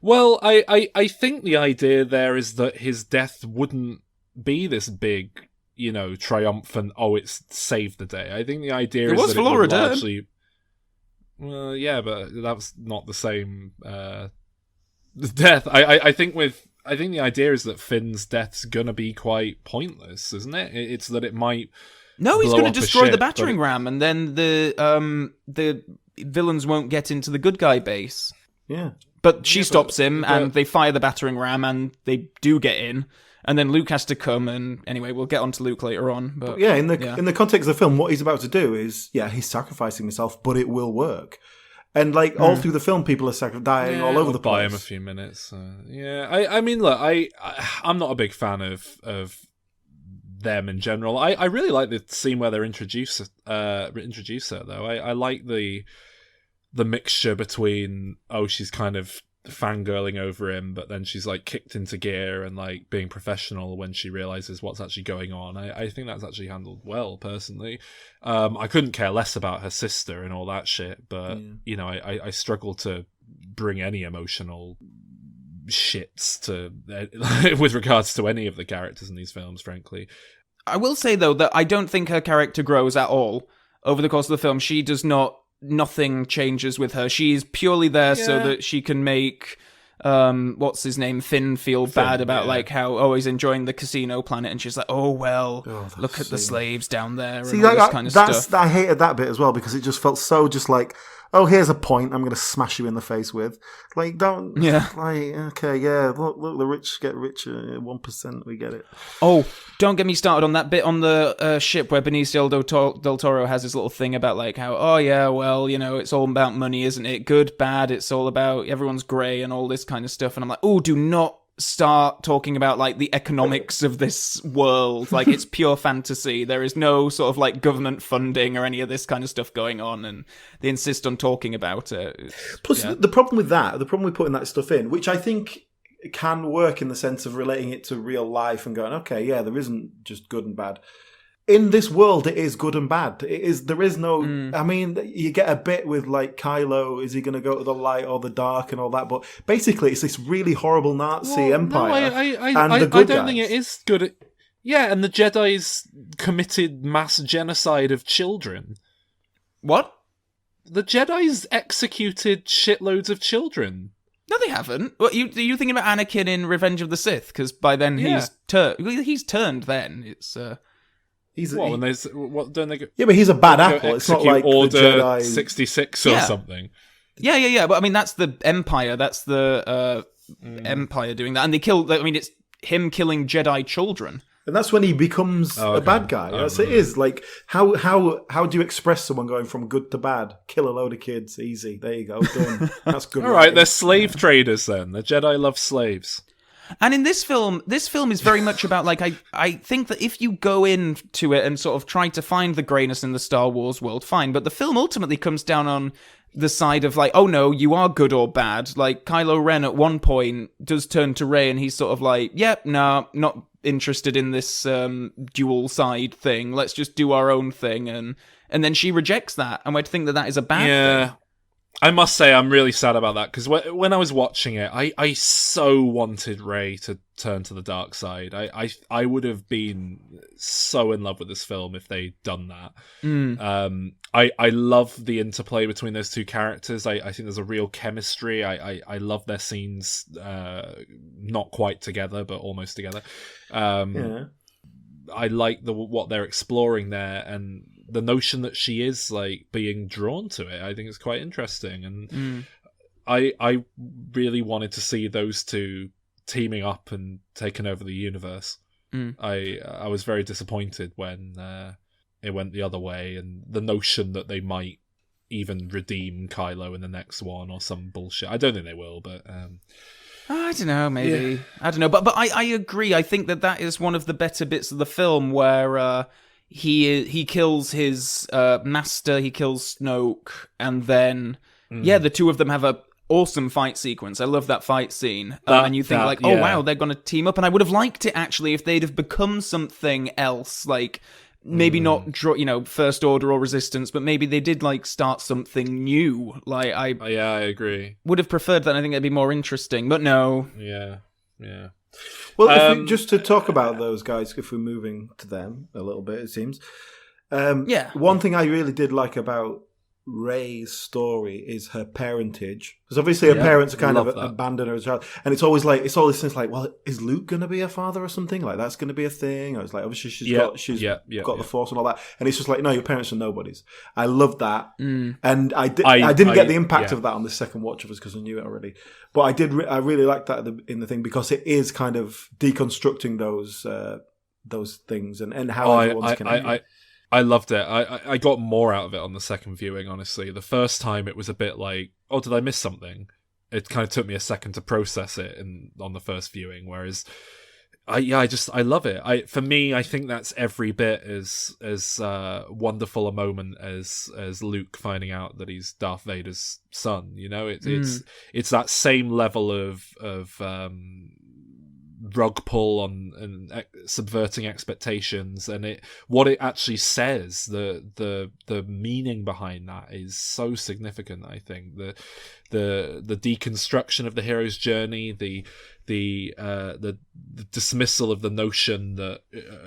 [SPEAKER 2] Well, I think the idea there is that his death wouldn't be this big, triumphant, it's saved the day. I think the idea is that it would largely... Well, yeah, but that was not the same... death. I think the idea is that Finn's death's gonna be quite pointless, isn't it? It's that it might.
[SPEAKER 3] No, he's gonna destroy the battering ram, and then the villains won't get into the good guy base.
[SPEAKER 1] Yeah,
[SPEAKER 3] but she stops him, and they fire the battering ram, and they do get in. And then Luke has to come, and anyway, we'll get on to Luke later on. But
[SPEAKER 1] in the context of the film, what he's about to do is, he's sacrificing himself, but it will work. And all through the film, people are dying all over the place.
[SPEAKER 2] Buy him a few minutes. I mean, look, I'm not a big fan of them in general. I really like the scene where they're introduce her though. I like the mixture between she's kind of fangirling over him, but then she's like kicked into gear and like being professional when she realizes what's actually going on. I think that's actually handled well, personally. I couldn't care less about her sister and all that shit, but I struggle to bring any emotional shits to with regards to any of the characters in these films, frankly.
[SPEAKER 3] I will say though that I don't think her character grows at all over the course of the film. She does not. Nothing changes with her. She's purely there so that she can make what's his name, Finn, feel bad about like how he's enjoying the casino planet, and she's like, look at the slaves down there. See, and all this kind of stuff.
[SPEAKER 1] I hated that bit as well, because it just felt so just like, oh, here's a point I'm going to smash you in the face with. Like, don't...
[SPEAKER 3] Yeah.
[SPEAKER 1] Like, okay, yeah, look, the rich get richer, 1%, we get it.
[SPEAKER 3] Oh, don't get me started on that bit on the ship where Benicio del Toro has his little thing about, like, how, oh, yeah, well, you know, it's all about money, isn't it? Good, bad, it's all about everyone's grey and all this kind of stuff. And I'm like, oh, do not start talking about, like, the economics of this world. Like, it's pure fantasy. There is no sort of, like, government funding or any of this kind of stuff going on, and they insist on talking about it.
[SPEAKER 1] Plus, the problem with putting that stuff in, which I think can work in the sense of relating it to real life and going, okay, yeah, there isn't just good and bad. In this world, it is good and bad. There is no... I mean, you get a bit with, like, Kylo, is he going to go to the light or the dark and all that, but basically it's this really horrible Nazi empire.
[SPEAKER 2] No, I don't think it is good. Yeah, and the Jedi's committed mass genocide of children.
[SPEAKER 3] What?
[SPEAKER 2] The Jedi's executed shitloads of children.
[SPEAKER 3] No, they haven't. What, are you thinking about Anakin in Revenge of the Sith? Because by then he's turned then. It's...
[SPEAKER 2] When what don't they go?
[SPEAKER 1] Yeah, but he's a bad apple. It's not like
[SPEAKER 2] Order
[SPEAKER 1] the Jedi
[SPEAKER 2] 66 or something.
[SPEAKER 3] Yeah. But I mean, that's the Empire. That's the Empire doing that, and they kill. I mean, it's him killing Jedi children,
[SPEAKER 1] and that's when he becomes a bad guy. It is like how do you express someone going from good to bad? Kill a load of kids, easy. There you go, done. That's good.
[SPEAKER 2] All right, they're slave traders then. The Jedi love slaves.
[SPEAKER 3] And in this film is very much about, like, I think that if you go into it and sort of try to find the greyness in the Star Wars world, fine. But the film ultimately comes down on the side of, like, oh no, you are good or bad. Like, Kylo Ren at one point does turn to Rey and he's sort of like, yep, no, not interested in this dual side thing. Let's just do our own thing. And then she rejects that. And I think that is a bad thing.
[SPEAKER 2] I must say I'm really sad about that, because when I was watching it, I so wanted Rey to turn to the dark side. I would have been so in love with this film if they'd done that. I love the interplay between those two characters. I think there's a real chemistry. I love their scenes, not quite together, but almost together. I like what they're exploring there, and the notion that she is, like, being drawn to it, I think is quite interesting. And I really wanted to see those two teaming up and taking over the universe. I was very disappointed when it went the other way, and the notion that they might even redeem Kylo in the next one or some bullshit. I don't think they will, but...
[SPEAKER 3] I don't know, maybe. Yeah. I don't know. But I agree. I think that is one of the better bits of the film where he kills his master, he kills Snoke, and then, the two of them have a awesome fight sequence. I love that fight scene. And you think, oh, wow, they're going to team up. And I would have liked it, actually, if they'd have become something else, like... Maybe not, First Order or Resistance, but maybe they did, like, start something new. Like, I
[SPEAKER 2] agree.
[SPEAKER 3] Would have preferred that. I think that'd be more interesting, but no.
[SPEAKER 2] Yeah.
[SPEAKER 1] Well, just to talk about those guys, if we're moving to them a little bit, it seems. One thing I really did like about Rey's story is her parentage, because obviously her parents are kind of abandoned her as a child, and it's always this thing like, well, is Luke going to be a father or something? Like, that's going to be a thing. I was like, obviously she's got the Force and all that, and it's just like, no, your parents are nobodies. I love that, and I didn't get the impact of that on the second watch of us because I knew it already, but I really liked that in the thing, because it is kind of deconstructing those things and how everyone's connected.
[SPEAKER 2] I loved it. I got more out of it on the second viewing, honestly. The first time it was a bit like, oh, did I miss something? It kind of took me a second to process it on the first viewing, whereas I love it. For me, I think that's every bit as wonderful a moment as Luke finding out that he's Darth Vader's son. It's that same level of rug pull on and subverting expectations, and what it actually says, the meaning behind that is so significant. I think the deconstruction of the hero's journey, the dismissal of the notion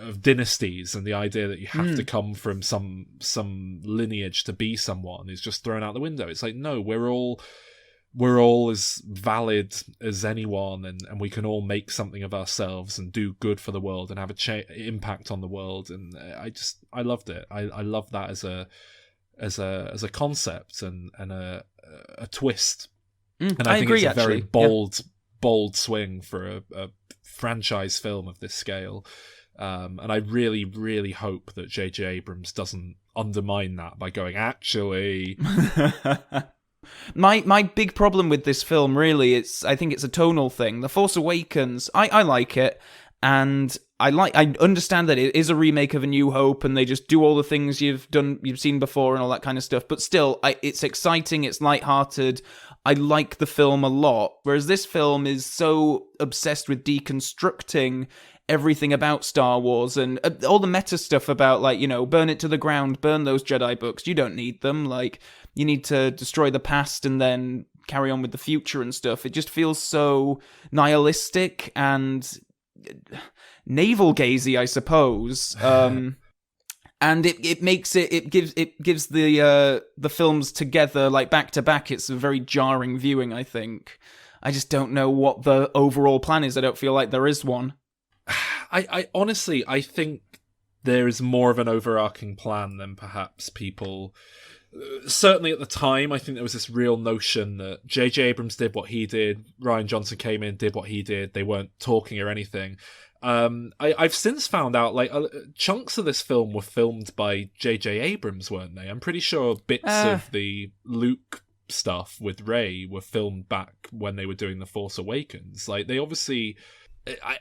[SPEAKER 2] of dynasties, and the idea that you have to come from some lineage to be someone is just thrown out the window. It's like, no, we're all as valid as anyone, and we can all make something of ourselves and do good for the world and have a impact on the world. And I loved it. I love that as a concept and a twist.
[SPEAKER 3] And
[SPEAKER 2] I think
[SPEAKER 3] agree,
[SPEAKER 2] it's a very
[SPEAKER 3] actually.
[SPEAKER 2] bold swing for a franchise film of this scale. And I really, really hope that J.J. Abrams doesn't undermine that by going, actually...
[SPEAKER 3] My big problem with this film, really, I think it's a tonal thing. The Force Awakens, I like it, and I understand that it is a remake of A New Hope, and they just do all the things you've seen before and all that kind of stuff. But still, it's exciting, it's lighthearted. I like the film a lot, whereas this film is so obsessed with deconstructing everything about Star Wars and all the meta stuff about, like, you know, burn it to the ground, burn those Jedi books. You don't need them. Like, you need to destroy the past and then carry on with the future and stuff. It just feels so nihilistic and navel-gazy, I suppose. And it gives the films together, like, back to back. It's a very jarring viewing, I think. I just don't know what the overall plan is. I don't feel like there is one.
[SPEAKER 2] I honestly, I think there is more of an overarching plan than perhaps people... Certainly at the time, I think there was this real notion that J.J. Abrams did what he did, Rian Johnson came in, did what he did, they weren't talking or anything. I've since found out, like, chunks of this film were filmed by J.J. Abrams, weren't they? I'm pretty sure bits of the Luke stuff with Rey were filmed back when they were doing The Force Awakens. Like, they obviously...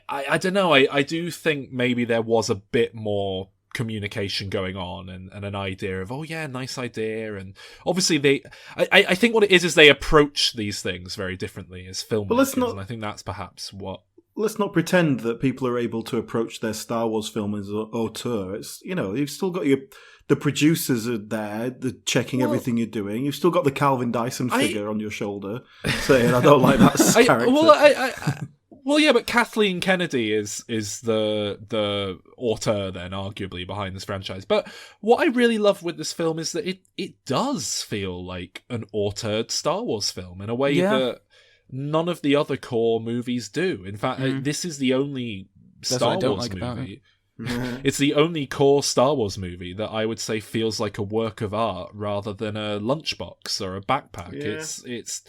[SPEAKER 2] I don't know, I do think maybe there was a bit more communication going on and an idea of, oh yeah, nice idea, and obviously I think what it is they approach these things very differently as filmmakers, and I think that's perhaps what...
[SPEAKER 1] Let's not pretend that people are able to approach their Star Wars film as auteur. It's, you know, you've still got the producers are there, checking everything you're doing. You've still got the Calvin Dyson figure on your shoulder saying, I don't like that character.
[SPEAKER 2] Well, yeah, but Kathleen Kennedy is the auteur then, arguably, behind this franchise. But what I really love with this film is that it does feel like an auteured Star Wars film in a way that none of the other core movies do. In fact, this is the only Star Wars movie. It's the only core Star Wars movie that I would say feels like a work of art rather than a lunchbox or a backpack. Yeah. It's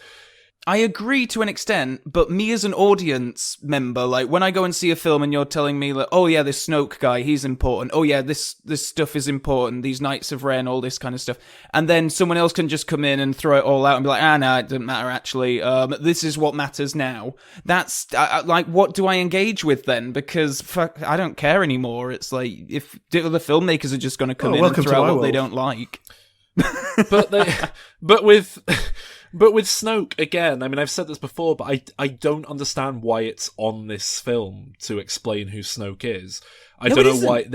[SPEAKER 3] I agree to an extent, but me as an audience member, like, when I go and see a film and you're telling me, like, oh yeah, this Snoke guy, he's important. Oh yeah, this stuff is important. These Knights of Ren, all this kind of stuff. And then someone else can just come in and throw it all out and be like, no, it doesn't matter actually. This is what matters now. That's, like, what do I engage with then? Because, fuck, I don't care anymore. It's like, if the filmmakers are just going to come in and throw out what they don't like.
[SPEAKER 2] But with Snoke, again, I mean, I've said this before, but I don't understand why it's on this film to explain who Snoke is. I don't know why.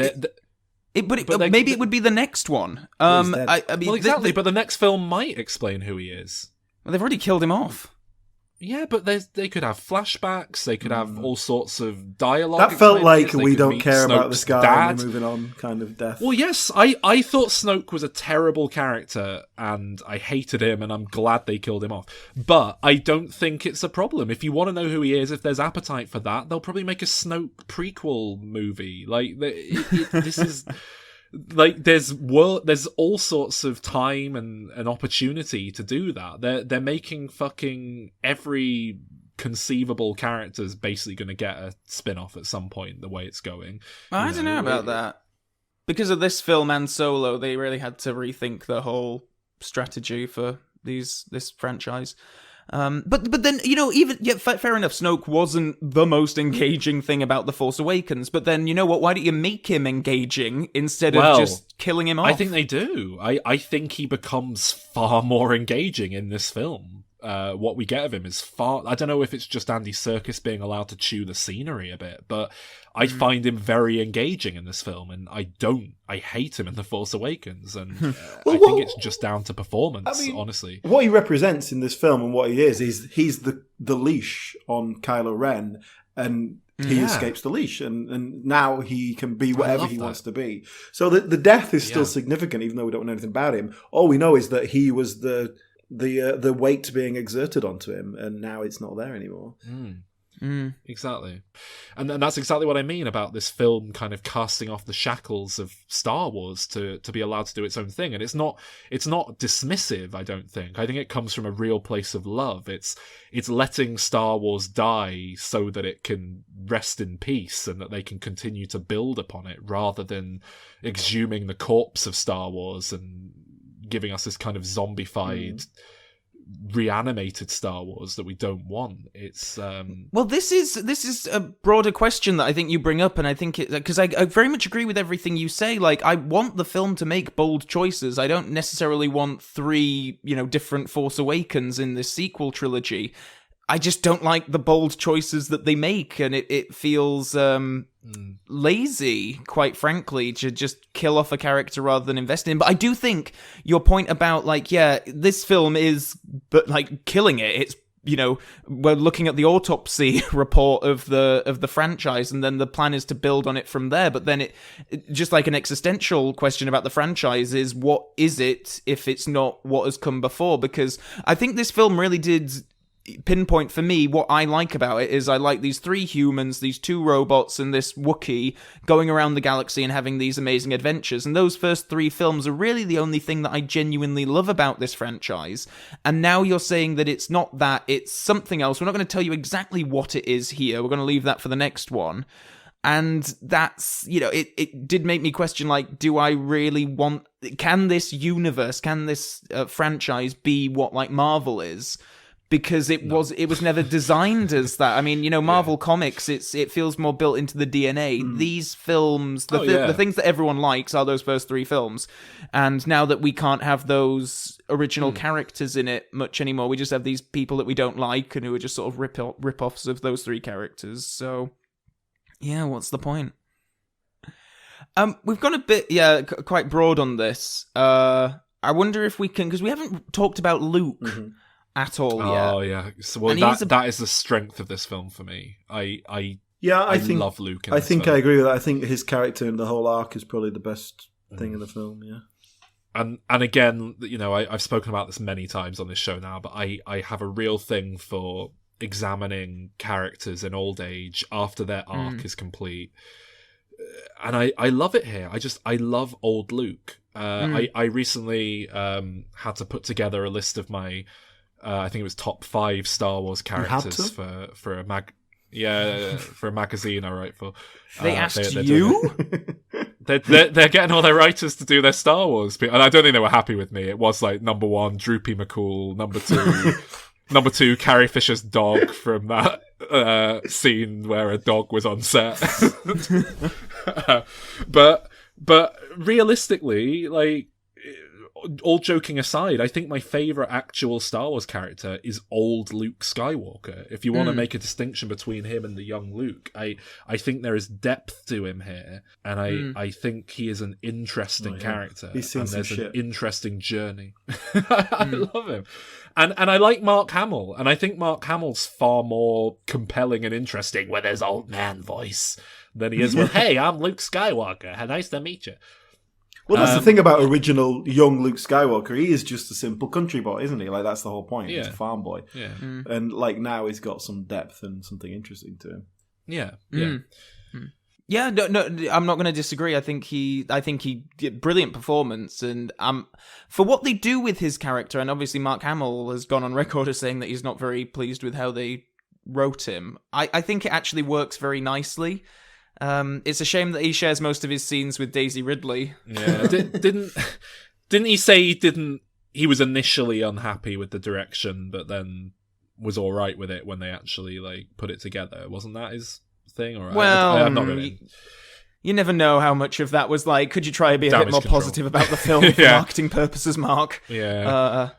[SPEAKER 3] Maybe it would be the next one.
[SPEAKER 1] I
[SPEAKER 3] mean,
[SPEAKER 2] well, exactly, but the next film might explain who he is.
[SPEAKER 3] Well, they've already killed him off.
[SPEAKER 2] Yeah, but they could have flashbacks. They could have all sorts of dialogue.
[SPEAKER 1] That felt like we don't care about this guy and we're moving on kind of death.
[SPEAKER 2] Well, yes, I thought Snoke was a terrible character and I hated him and I'm glad they killed him off. But I don't think it's a problem. If you want to know who he is, if there's appetite for that, they'll probably make a Snoke prequel movie. Like, this is... Like, there's all sorts of time and opportunity to do that. They're making fucking every conceivable character's basically going to get a spin-off at some point, the way it's going.
[SPEAKER 3] I don't know about that. Because of this film and Solo, they really had to rethink the whole strategy for this franchise. But then, you know, fair enough, Snoke wasn't the most engaging thing about The Force Awakens, but then, you know what, why don't you make him engaging instead of just killing him off?
[SPEAKER 2] I think they do. I think he becomes far more engaging in this film. What we get of him is far... I don't know if it's just Andy Serkis being allowed to chew the scenery a bit, but I find him very engaging in this film, and I hate him in The Force Awakens, and I think it's just down to performance, honestly.
[SPEAKER 1] What he represents in this film and what he is he's the leash on Kylo Ren, and he escapes the leash, and now he can be whatever he wants to be. So the death is still significant, even though we don't know anything about him. All we know is that he was the weight being exerted onto him, and now it's not there anymore.
[SPEAKER 2] Exactly. And that's exactly what I mean about this film kind of casting off the shackles of Star Wars to be allowed to do its own thing. And it's not dismissive, I don't think. I think it comes from a real place of love. It's letting Star Wars die so that it can rest in peace and that they can continue to build upon it, rather than exhuming the corpse of Star Wars and giving us this kind of zombified reanimated Star Wars that we don't want. It's
[SPEAKER 3] well, this is a broader question that I think you bring up, and I think it, because I very much agree with everything you say. Like, I want the film to make bold choices. I don't necessarily want 3 different Force Awakens in this sequel trilogy. I just don't like the bold choices that they make, and it feels lazy, quite frankly, to just kill off a character rather than invest in him. But I do think your point about, like, yeah, this film is, but like, killing it. It's, we're looking at the autopsy report of the franchise, and then the plan is to build on it from there. But then it just like an existential question about the franchise is, what is it if it's not what has come before? Because I think this film really did pinpoint for me what I like about it. Is I like these 3 humans, these 2 robots, and this Wookiee going around the galaxy and having these amazing adventures. And those first 3 films are really the only thing that I genuinely love about this franchise. And now you're saying that it's not that, it's something else. We're not going to tell you exactly what it is here. We're going to leave that for the next one. And that's, it did make me question, like, do I really want, can this universe, can this franchise be what, like, Marvel is? Because it was never designed as that. I mean, Marvel Comics, it feels more built into the DNA. These films, the things that everyone likes are those first 3 films. And now that we can't have those original characters in it much anymore, we just have these people that we don't like and who are just sort of rip-offs of those 3 characters. So, yeah, what's the point? We've gone a bit, quite broad on this. I wonder if we can, because we haven't talked about Luke at all yet.
[SPEAKER 2] Oh yeah, so that is the strength of this film for me. I think, love Luke.
[SPEAKER 1] I think I agree with that. I think his character in the whole arc is probably the best thing in the film. Yeah,
[SPEAKER 2] and again, I've spoken about this many times on this show now, but I have a real thing for examining characters in old age after their arc is complete, and I love it here. I love old Luke. I recently had to put together a list of my I think it was top 5 Star Wars characters for a for a magazine I write for.
[SPEAKER 3] They asked you?
[SPEAKER 2] They're getting all their writers to do their Star Wars, and I don't think they were happy with me. It was like number 1, Droopy McCool; number 2, Carrie Fisher's dog from that scene where a dog was on set. But realistically, like, all joking aside, I think my favourite actual Star Wars character is old Luke Skywalker. If you want to make a distinction between him and the young Luke, I think there is depth to him here, and I think he is an interesting character.
[SPEAKER 1] He's seen
[SPEAKER 2] and
[SPEAKER 1] some
[SPEAKER 2] there's
[SPEAKER 1] shit.
[SPEAKER 2] an interesting journey. I love him. And I like Mark Hamill, and I think Mark Hamill's far more compelling and interesting with his old man voice than he is with, hey, I'm Luke Skywalker, nice to meet you.
[SPEAKER 1] Well, that's the thing about original young Luke Skywalker. He is just a simple country boy, isn't he? Like, that's the whole point. He's a farm boy.
[SPEAKER 2] Yeah.
[SPEAKER 1] And, like, now he's got some depth and something interesting to him.
[SPEAKER 2] Yeah.
[SPEAKER 3] Yeah, no, I'm not going to disagree. I think he did brilliant performance, and for what they do with his character, and obviously Mark Hamill has gone on record as saying that he's not very pleased with how they wrote him. I think it actually works very nicely. It's a shame that he shares most of his scenes with Daisy Ridley.
[SPEAKER 2] Yeah, didn't he say he was initially unhappy with the direction, but then was all right with it when they actually like put it together? Wasn't that his thing? Or I'm not really.
[SPEAKER 3] You never know how much of that was like, could you try to be a bit more positive about the film for marketing purposes, Mark?
[SPEAKER 2] Yeah.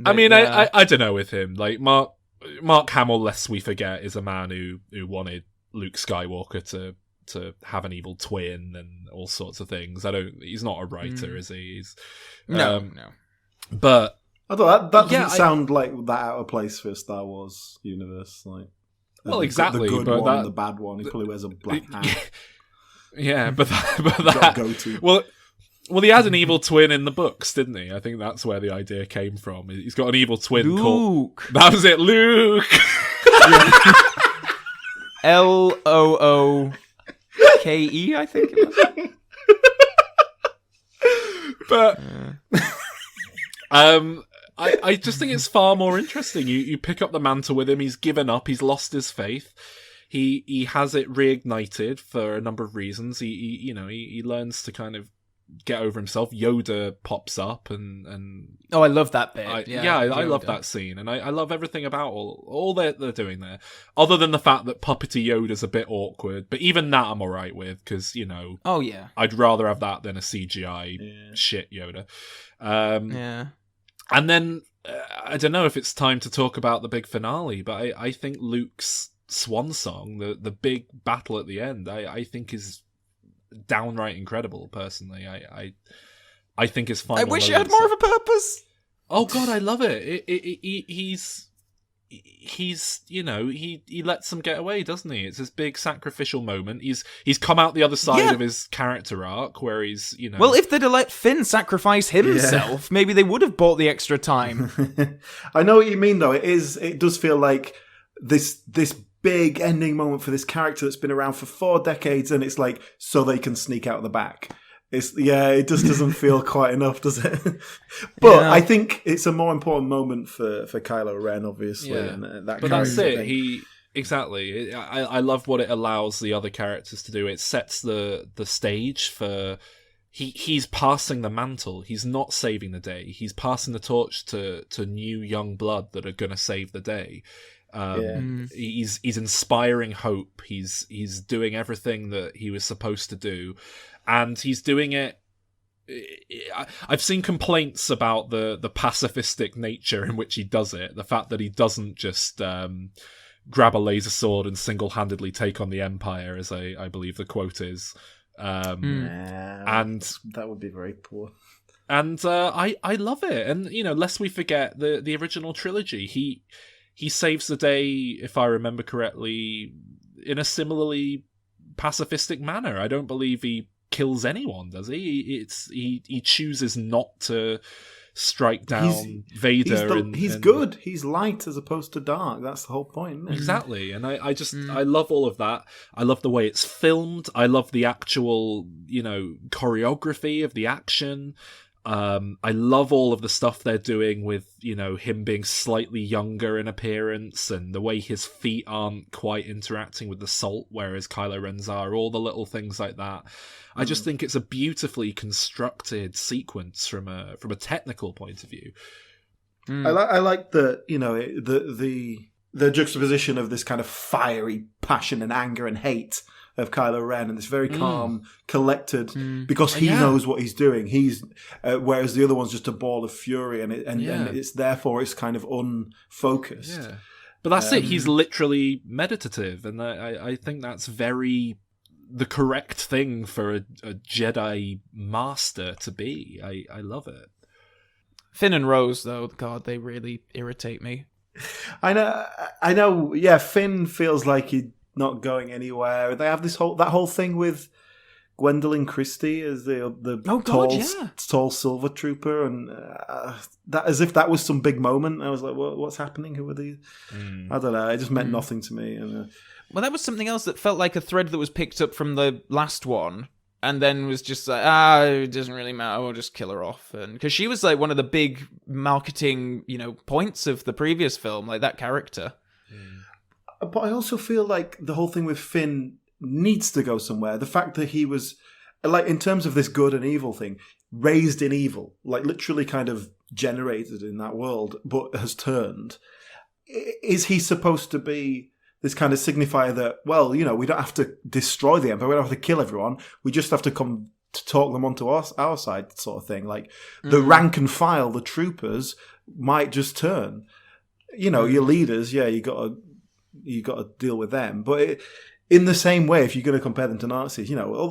[SPEAKER 2] I mean, I don't know with him. Like Mark Hamill, lest we forget, is a man who wanted Luke Skywalker to have an evil twin and all sorts of things. He's not a writer, is he?
[SPEAKER 3] No.
[SPEAKER 2] But
[SPEAKER 1] I thought that doesn't sound like that out of place for a Star Wars universe. Like,
[SPEAKER 2] well, exactly.
[SPEAKER 1] The good
[SPEAKER 2] but
[SPEAKER 1] one, the bad one. He probably wears a black hat.
[SPEAKER 2] Yeah, but that
[SPEAKER 1] go-to.
[SPEAKER 2] Well, he had an evil twin in the books, didn't he? I think that's where the idea came from. He's got an evil twin called... That was it, Luke!
[SPEAKER 3] Looke, I think it was.
[SPEAKER 2] But I just think it's far more interesting. You pick up the mantle with him. He's given up. He's lost his faith. He has it reignited for a number of reasons. He learns to kind of get over himself. Yoda pops up and
[SPEAKER 3] Oh, I love that bit.
[SPEAKER 2] I love that scene, and I love everything about all they're doing there. Other than the fact that puppety Yoda's a bit awkward, but even that I'm alright with, because
[SPEAKER 3] Oh yeah,
[SPEAKER 2] I'd rather have that than a CGI shit Yoda.
[SPEAKER 3] Yeah.
[SPEAKER 2] And then I don't know if it's time to talk about the big finale, but I think Luke's swan song, the big battle at the end, I think is downright incredible. Personally, I think his final.
[SPEAKER 3] I wish it had more of a purpose.
[SPEAKER 2] Oh God, I love it. He lets them get away, doesn't he? It's this big sacrificial moment. He's come out the other side of his character arc where he's
[SPEAKER 3] Well, if they'd have let Finn sacrifice himself, maybe they would have bought the extra time.
[SPEAKER 1] I know what you mean, though. It does feel like this big ending moment for this character that's been around for 4 decades, and it's like so they can sneak out the back. It just doesn't feel quite enough, does it? But I think it's a more important moment for Kylo Ren, obviously.
[SPEAKER 2] Yeah.
[SPEAKER 1] And
[SPEAKER 2] but that's it. Exactly. I love what it allows the other characters to do. It sets the stage for he's passing the mantle. He's not saving the day. He's passing the torch to new young blood that are going to save the day. He's inspiring hope. He's doing everything that he was supposed to do. And he's doing it. I've seen complaints about the pacifistic nature in which he does it. The fact that he doesn't just grab a laser sword and single-handedly take on the Empire, as I believe the quote is. And
[SPEAKER 1] that would be very poor.
[SPEAKER 2] And I love it. And lest we forget the original trilogy, he saves the day, if I remember correctly, in a similarly pacifistic manner. I don't believe he kills anyone, does he? He chooses not to strike down Vader.
[SPEAKER 1] He's good. He's light as opposed to dark. That's the whole point, isn't it?
[SPEAKER 2] Exactly. And I love all of that. I love the way it's filmed. I love the actual, choreography of the action. I love all of the stuff they're doing with, him being slightly younger in appearance and the way his feet aren't quite interacting with the salt, whereas Kylo Ren's are, all the little things like that. I just think it's a beautifully constructed sequence from a technical point of view.
[SPEAKER 1] I like the juxtaposition of this kind of fiery passion and anger and hate of Kylo Ren, and this very calm, collected, because he knows what he's doing. Whereas the other one's just a ball of fury, and it's therefore it's kind of unfocused.
[SPEAKER 2] Yeah. But that's it. He's literally meditative, and I think that's very the correct thing for a Jedi master to be. I love it.
[SPEAKER 3] Finn and Rose, though, God, they really irritate me.
[SPEAKER 1] I know. Yeah, Finn feels like he's not going anywhere. They have that whole thing with Gwendolyn Christie as the tall silver trooper, and that as if that was some big moment. I was like, what's happening? Who are these? I don't know. It just meant nothing to me. And,
[SPEAKER 3] well, that was something else that felt like a thread that was picked up from the last one, and then was just like, it doesn't really matter. We'll just kill her off, and because she was like one of the big marketing, points of the previous film, like that character.
[SPEAKER 1] But I also feel like the whole thing with Finn needs to go somewhere. The fact that he was, like, in terms of this good and evil thing, raised in evil, like literally kind of generated in that world, but has turned. Is he supposed to be this kind of signifier that, well, we don't have to destroy the Empire, we don't have to kill everyone, we just have to come to talk them onto our side, sort of thing. Like, the rank and file, the troopers, might just turn. Your leaders, you got to deal with them. But in the same way, if you're going to compare them to Nazis,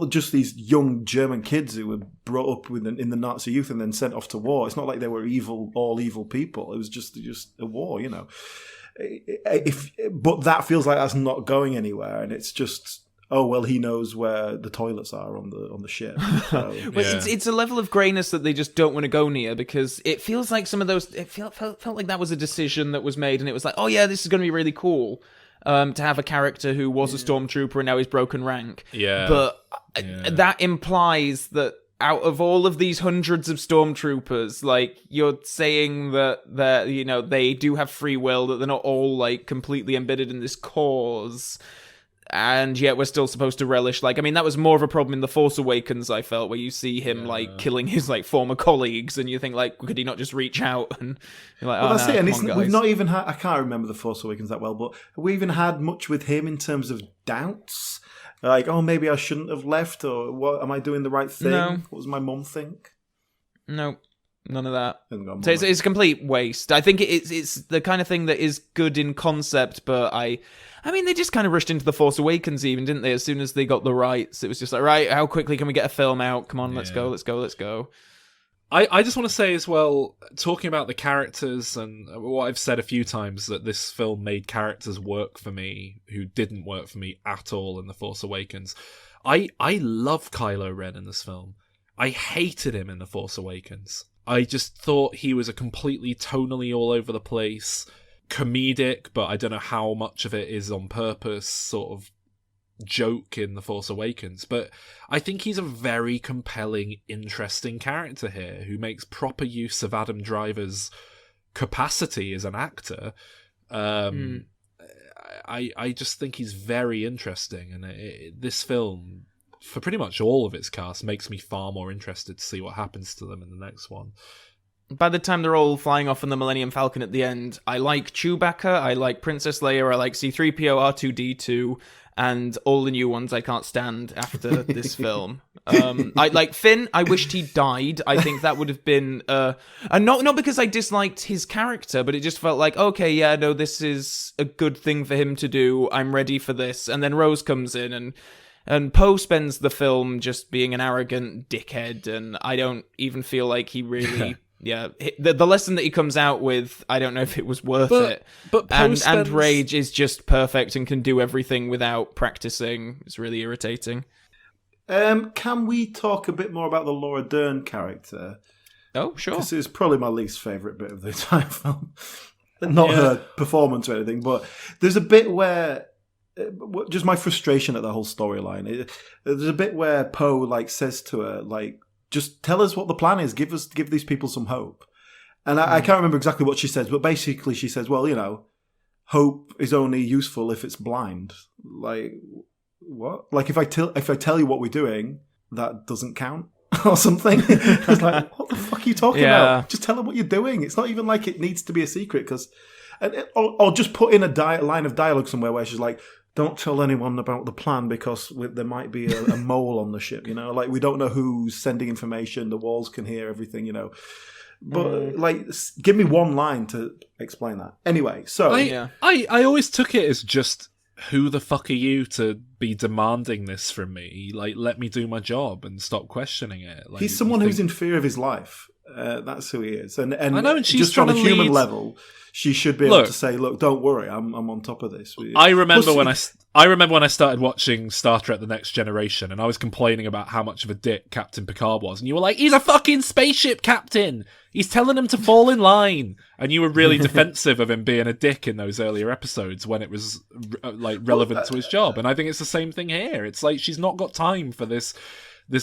[SPEAKER 1] just these young German kids who were brought up in the Nazi youth and then sent off to war. It's not like they were all evil people. It was just a war, But that feels like that's not going anywhere, and it's just, oh well, he knows where the toilets are on the ship. So,
[SPEAKER 3] it's a level of greyness that they just don't want to go near, because it feels like some of those. It felt like that was a decision that was made, and it was like, oh yeah, this is going to be really cool. to have a character who was a stormtrooper and now he's broken rank.
[SPEAKER 2] Yeah.
[SPEAKER 3] But that implies that out of all of these hundreds of stormtroopers, like, you're saying that you know, they do have free will, that they're not all like completely embedded in this cause. And yet we're still supposed to relish, like, I mean, that was more of a problem in The Force Awakens, I felt, where you see him, like, killing his, like, former colleagues, and you think, like, could he not just reach out? And you're like,
[SPEAKER 1] well, that's it. And we've not even had, I can't remember The Force Awakens that well, but have we even had much with him in terms of doubts? Like, oh, maybe I shouldn't have left, or what, am I doing the right thing?
[SPEAKER 3] No.
[SPEAKER 1] What does my mum think?
[SPEAKER 3] No. None of that. So it's a complete waste. I think it's the kind of thing that is good in concept, but I mean, they just kind of rushed into The Force Awakens even, didn't they? As soon as they got the rights, it was just like, right, how quickly can we get a film out? Come on, let's go.
[SPEAKER 2] I just want to say as well, talking about the characters and what I've said a few times, that this film made characters work for me who didn't work for me at all in The Force Awakens. I love Kylo Ren in this film. I hated him in The Force Awakens. I just thought he was a completely tonally all over the place, comedic, but I don't know how much of it is on purpose, sort of joke in The Force Awakens. But I think he's a very compelling, interesting character here who makes proper use of Adam Driver's capacity as an actor. I just think he's very interesting, and this film, for pretty much all of its cast, makes me far more interested to see what happens to them in the next one.
[SPEAKER 3] By the time they're all flying off on the Millennium Falcon at the end, I like Chewbacca, I like Princess Leia, I like C-3PO, R2-D2, and all the new ones I can't stand after this film. I like Finn. I wished he died. I think that would have been and not because I disliked his character, but it just felt like, okay, yeah, no, this is a good thing for him to do. I'm ready for this. And then Rose comes in, and Poe spends the film just being an arrogant dickhead, and I don't even feel like he really... Yeah, the lesson that he comes out with, I don't know if it was worth it.
[SPEAKER 2] But
[SPEAKER 3] and Rage is just perfect and can do everything without practicing. It's really irritating.
[SPEAKER 1] Can we talk a bit more about the Laura Dern character?
[SPEAKER 3] Oh, sure.
[SPEAKER 1] This is probably my least favourite bit of the entire film. Not her performance or anything, but there's a bit where... just my frustration at the whole storyline. There's a bit where Poe, like, says to her, like, just tell us what the plan is. Give these people some hope. And I can't remember exactly what she says, but basically she says, well, you know, hope is only useful if it's blind. Like, what? Like, if I tell you what we're doing, that doesn't count or something. I was like, what the fuck are you talking about? Just tell them what you're doing. It's not even like it needs to be a secret, because, or just put in a line of dialogue somewhere where she's like, don't tell anyone about the plan because there might be a mole on the ship, you know? Like, we don't know who's sending information. The walls can hear everything, you know? But, like, give me one line to explain that. Anyway, so...
[SPEAKER 2] I always took it as just, who the fuck are you to be demanding this from me? Like, let me do my job and stop questioning it. Like,
[SPEAKER 1] he's someone who's in fear of his life. That's who he is. And
[SPEAKER 2] I know, and she's
[SPEAKER 1] just on a human level... She should be able to say, "Look, don't worry, I'm on top of this."
[SPEAKER 2] I remember when I started watching Star Trek: The Next Generation, and I was complaining about how much of a dick Captain Picard was, and you were like, "He's a fucking spaceship captain. He's telling him to fall in line," and you were really defensive of him being a dick in those earlier episodes when it was like relevant to his job. And I think it's the same thing here. It's like she's not got time for this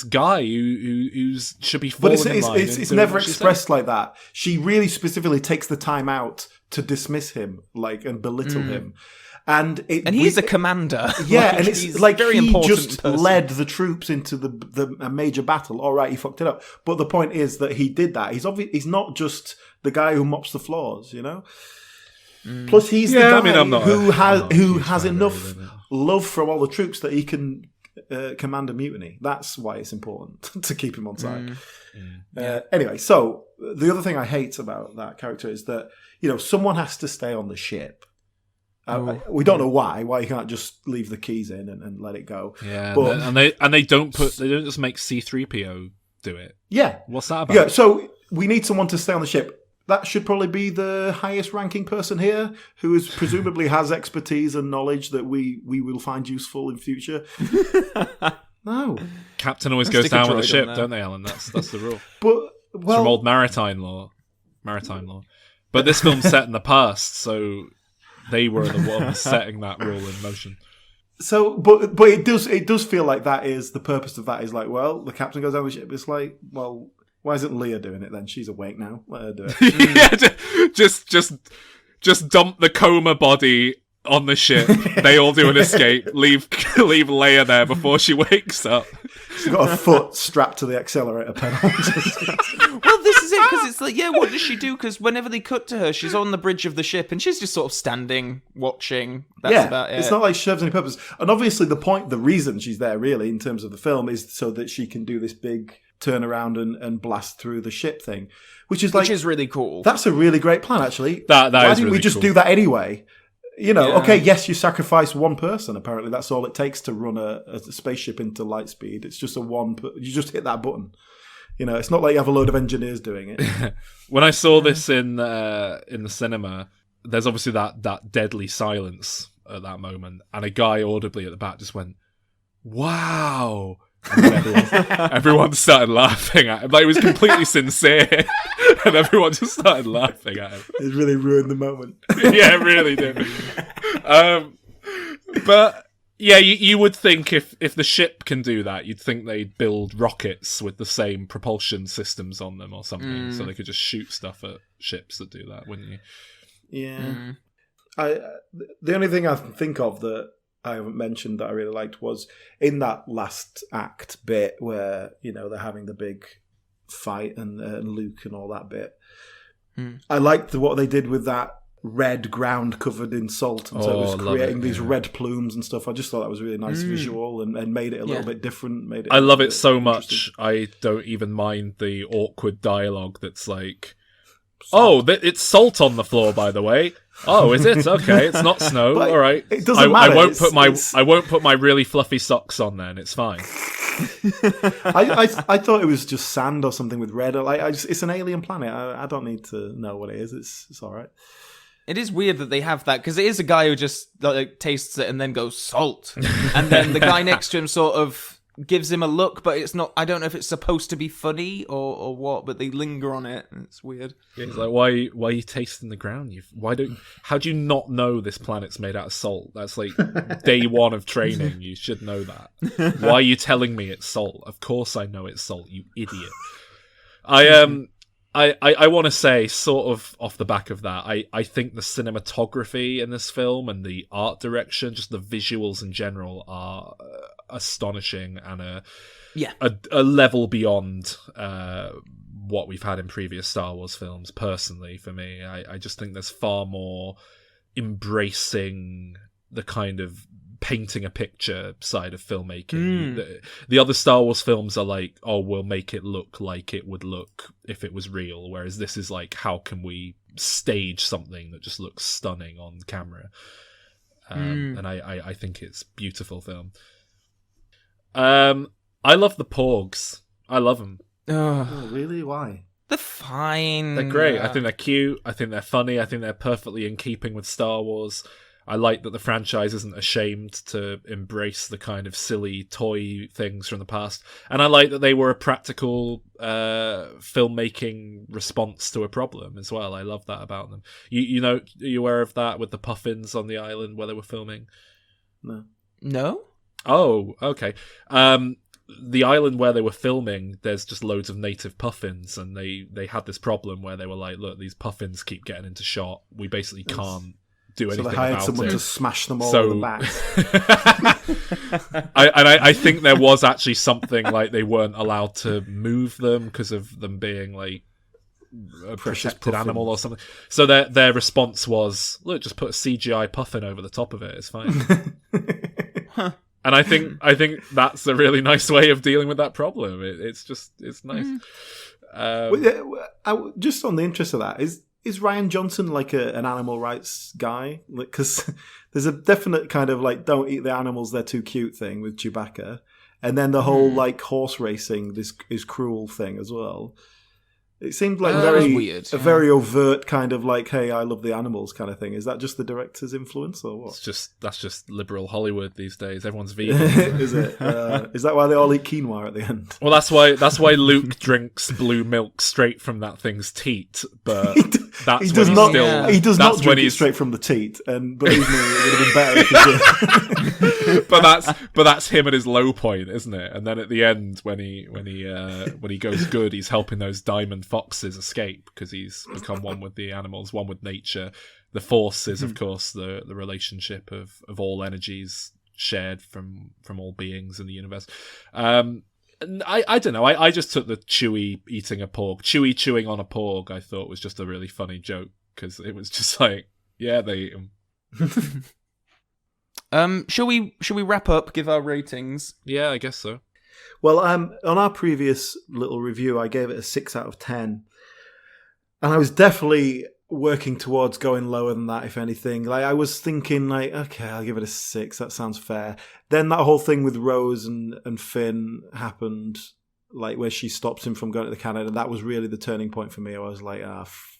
[SPEAKER 2] guy who should be falling in line.
[SPEAKER 1] But it's never expressed like that. She really specifically takes the time out to dismiss him, like, and belittle him. And
[SPEAKER 3] he's a commander.
[SPEAKER 1] Yeah,
[SPEAKER 3] like,
[SPEAKER 1] and it's like very he just led the troops into a major battle. All right, he fucked it up. But the point is that he did that. He's not just the guy who mops the floors, you know? Plus, he's the guy who has enough love from all the troops that he can command a mutiny. That's why it's important to keep him on side. Anyway, so the other thing I hate about that character is that, you know, someone has to stay on the ship. We don't know why you can't just leave the keys in and let it go.
[SPEAKER 2] Yeah, but, they don't just make C-3PO do it.
[SPEAKER 1] Yeah,
[SPEAKER 2] what's that about?
[SPEAKER 1] Yeah, so we need someone to stay on the ship. That should probably be the highest ranking person here, who is presumably has expertise and knowledge that we will find useful in future. No,
[SPEAKER 2] captain always goes down with the ship, don't they, Alan? That's the rule.
[SPEAKER 1] But
[SPEAKER 2] it's from old maritime law. But this film's set in the past, so They were the ones setting that rule in motion.
[SPEAKER 1] So, but it does feel like that is the purpose of that is like, well, the captain goes down the ship. It's like, well, why isn't Leia doing it then? She's awake now. Let her do it.
[SPEAKER 2] Yeah, just dump the coma body on the ship. They all do an escape. Leave Leia there before she wakes up.
[SPEAKER 1] She's got her foot strapped to the accelerator pedal.
[SPEAKER 3] Well, this is it, because it's like, yeah, what does she do? Because whenever they cut to her, she's on the bridge of the ship, and she's just sort of standing, watching. That's about it.
[SPEAKER 1] It's not like she serves any purpose. And obviously the reason she's there, really, in terms of the film, is so that she can do this big turn around and blast through the ship thing. Which is
[SPEAKER 3] really cool.
[SPEAKER 1] That's a really great plan, actually.
[SPEAKER 2] Why
[SPEAKER 1] didn't
[SPEAKER 2] really
[SPEAKER 1] we just
[SPEAKER 2] cool.
[SPEAKER 1] do that anyway? You know,
[SPEAKER 3] Yeah.
[SPEAKER 1] okay, yes, you sacrifice one person. Apparently, that's all it takes to run a spaceship into light speed. It's just you just hit that button. You know, it's not like you have a load of engineers doing it.
[SPEAKER 2] When I saw this in the cinema, there's obviously that deadly silence at that moment, and a guy audibly at the back just went, "Wow!" And then everyone started laughing at him. Like, it was completely sincere, and everyone just started laughing at him.
[SPEAKER 1] It really ruined the moment.
[SPEAKER 2] Yeah, it really did. But yeah, you would think if the ship can do that, you'd think they'd build rockets with the same propulsion systems on them or something, so they could just shoot stuff at ships that do that, wouldn't you?
[SPEAKER 1] Yeah. The only thing I can think of that I haven't mentioned that I really liked was in that last act bit where, you know, they're having the big fight and Luke and all that bit. I liked what they did with that red ground covered in salt, and so it was creating these red plumes and stuff. I just thought that was a really nice visual and made it a little bit different.
[SPEAKER 2] I love it so much. I don't even mind the awkward dialogue that's like, salt. "Oh, it's salt on the floor, by the way. Oh, is it? Okay, it's not snow. All right.
[SPEAKER 1] It doesn't matter.
[SPEAKER 2] I won't put my really fluffy socks on then. It's fine."
[SPEAKER 1] I thought it was just sand or something with red. It's an alien planet. I don't need to know what it is. It's all right.
[SPEAKER 3] It is weird that they have that, because it is a guy who just like tastes it and then goes salt, and then the guy next to him sort of gives him a look, but it's not. I don't know if it's supposed to be funny or what, but they linger on it. And it's weird.
[SPEAKER 2] Yeah, he's like, why are you tasting the ground? How do you not know this planet's made out of salt? That's like day one of training. You should know that. Why are you telling me it's salt? Of course I know it's salt, you idiot. I want to say, sort of off the back of that, I think the cinematography in this film and the art direction, just the visuals in general, are astonishing and a level beyond what we've had in previous Star Wars films. Personally, for me, I just think there's far more embracing the kind of painting a picture side of filmmaking. The other Star Wars films are like, oh, we'll make it look like it would look if it was real, whereas this is like, how can we stage something that just looks stunning on camera? And I think it's beautiful film. I love the Porgs. I love them.
[SPEAKER 1] Oh, really? Why?
[SPEAKER 3] They're fine.
[SPEAKER 2] They're great. I think they're cute. I think they're funny. I think they're perfectly in keeping with Star Wars. I like that the franchise isn't ashamed to embrace the kind of silly toy things from the past. And I like that they were a practical filmmaking response to a problem as well. I love that about them. You know, are you aware of that with the puffins on the island where they were filming?
[SPEAKER 3] No?
[SPEAKER 2] Oh, okay. The island where they were filming, there's just loads of native puffins, and they had this problem where they were like, look, these puffins keep getting into shot. We basically can't do anything about it. So they hired someone
[SPEAKER 1] to smash them all in the back.
[SPEAKER 2] I think there was actually something like they weren't allowed to move them because of them being like a protected animal or something. So their response was, look, just put a CGI puffin over the top of it. It's fine. And I think that's a really nice way of dealing with that problem. It's nice.
[SPEAKER 1] Just on the interest of that, is Rian Johnson like an animal rights guy? Because there's a definite kind of like, don't eat the animals, they're too cute thing with Chewbacca. And then the whole like horse racing, this is cruel thing as well. It seemed like
[SPEAKER 3] That was weird,
[SPEAKER 1] a very overt kind of like, hey, I love the animals kind of thing. Is that just the director's influence or what?
[SPEAKER 2] That's just liberal Hollywood these days. Everyone's vegan.
[SPEAKER 1] Is it? Is that why they all eat quinoa at the end?
[SPEAKER 2] Well, that's why Luke drinks blue milk straight from that thing's teat. But that's
[SPEAKER 1] he does
[SPEAKER 2] when
[SPEAKER 1] not.
[SPEAKER 2] he's still.
[SPEAKER 1] He does
[SPEAKER 2] that's
[SPEAKER 1] not
[SPEAKER 2] when
[SPEAKER 1] drink it
[SPEAKER 2] he's
[SPEAKER 1] straight from the teat. And believe me, it would have been better if he did.
[SPEAKER 2] but that's him at his low point, isn't it? And then at the end, when he goes good, he's helping those diamond foxes escape because he's become one with the animals, one with nature. The Force is, of course, the relationship of all energies shared from all beings in the universe. And I don't know. I just took the Chewie eating a porg, Chewie chewing on a porg. I thought was just a really funny joke because it was just like, yeah, they eat them.
[SPEAKER 3] Shall we wrap up? Give our ratings.
[SPEAKER 2] Yeah, I guess so.
[SPEAKER 1] Well, on our previous little review, I gave it a 6 out of 10. And I was definitely working towards going lower than that, if anything. Like, I was thinking, like, okay, I'll give it a 6. That sounds fair. Then that whole thing with Rose and Finn happened, like, where she stops him from going to the cannon, and that was really the turning point for me. I was like,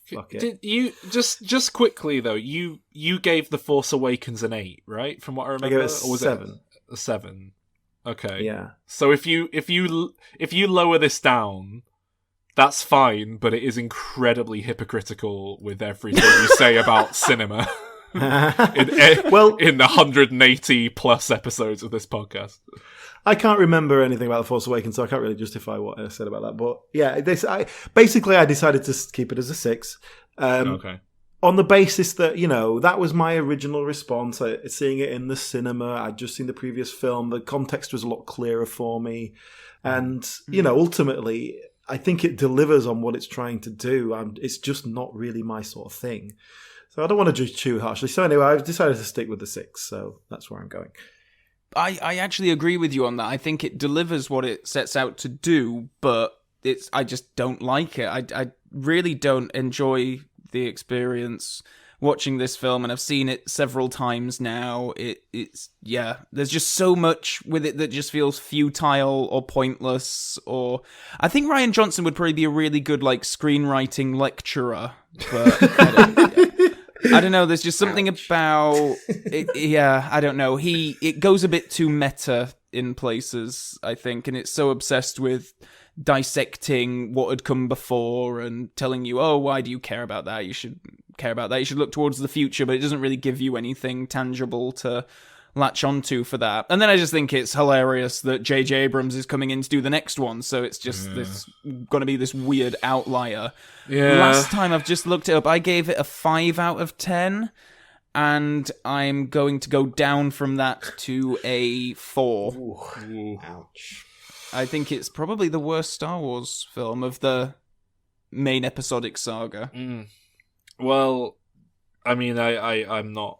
[SPEAKER 1] fuck it.
[SPEAKER 2] Did you just quickly though? You gave The Force Awakens an 8, right? From what I remember,
[SPEAKER 1] I gave it a
[SPEAKER 2] or was
[SPEAKER 1] 7.
[SPEAKER 2] A 7. Okay.
[SPEAKER 1] Yeah.
[SPEAKER 2] So if you lower this down, that's fine, but it is incredibly hypocritical with everything you say about cinema. In the 180 plus episodes of this podcast.
[SPEAKER 1] I can't remember anything about The Force Awakens, so I can't really justify what I said about that. But yeah, I decided to keep it as a 6.
[SPEAKER 2] Okay.
[SPEAKER 1] On the basis that, that was my original response. Seeing it in the cinema, I'd just seen the previous film. The context was a lot clearer for me. And, ultimately, I think it delivers on what it's trying to do. It's just not really my sort of thing. So I don't want to just chew harshly. So anyway, I've decided to stick with the 6. So that's where I'm going.
[SPEAKER 3] I actually agree with you on that. I think it delivers what it sets out to do, but I just don't like it. I really don't enjoy the experience watching this film, and I've seen it several times now. It's there's just so much with it that just feels futile or pointless. Or I think Rian Johnson would probably be a really good screenwriting lecturer, but I don't know. There's just something about it. Yeah, I don't know. It goes a bit too meta in places, I think, and it's so obsessed with dissecting what had come before and telling you, oh, why do you care about that? You should care about that. You should look towards the future, but it doesn't really give you anything tangible to latch onto for that. And then I just think it's hilarious that J.J. Abrams is coming in to do the next one, so it's just this going to be this weird outlier.
[SPEAKER 2] Yeah.
[SPEAKER 3] Last time I've just looked it up, I gave it a 5 out of 10, and I'm going to go down from that to a 4.
[SPEAKER 1] Ooh. Ouch.
[SPEAKER 3] I think it's probably the worst Star Wars film of the main episodic saga.
[SPEAKER 2] Well, I mean, I'm not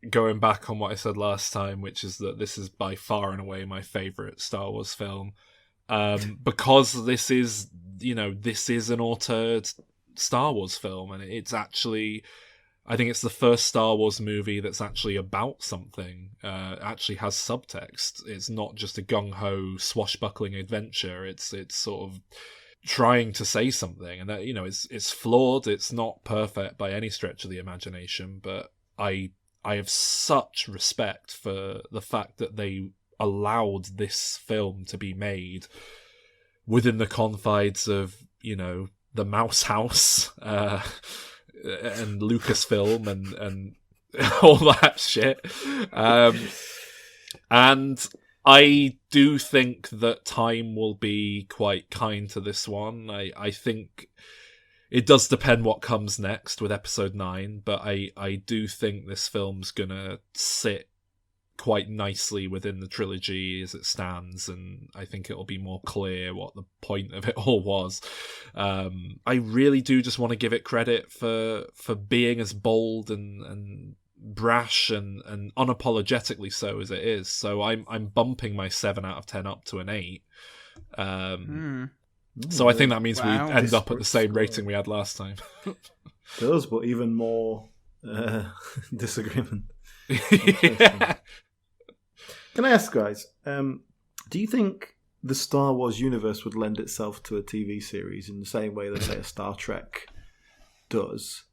[SPEAKER 2] going back on what I said last time, which is that this is by far and away my favourite Star Wars film. Because this is an altered Star Wars film, and it's actually, I think it's the first Star Wars movie that's actually about something, actually has subtext. It's not just a gung-ho swashbuckling adventure. It's sort of trying to say something, and that, it's flawed. It's not perfect by any stretch of the imagination, but I have such respect for the fact that they allowed this film to be made within the confines of, the Mouse House, and Lucasfilm and all that shit. And I do think that time will be quite kind to this one. I think it does depend what comes next with episode 9, but I do think this film's gonna sit quite nicely within the trilogy as it stands, and I think it'll be more clear what the point of it all was. I really do just want to give it credit for being as bold and brash and unapologetically so as it is. So I'm bumping my 7 out of 10 up to an 8. So I think that means we end up at the same rating we had last time.
[SPEAKER 1] Does, but even more disagreement.
[SPEAKER 2] Yeah.
[SPEAKER 1] Can I ask, guys, do you think the Star Wars universe would lend itself to a TV series in the same way that, say, a Star Trek does.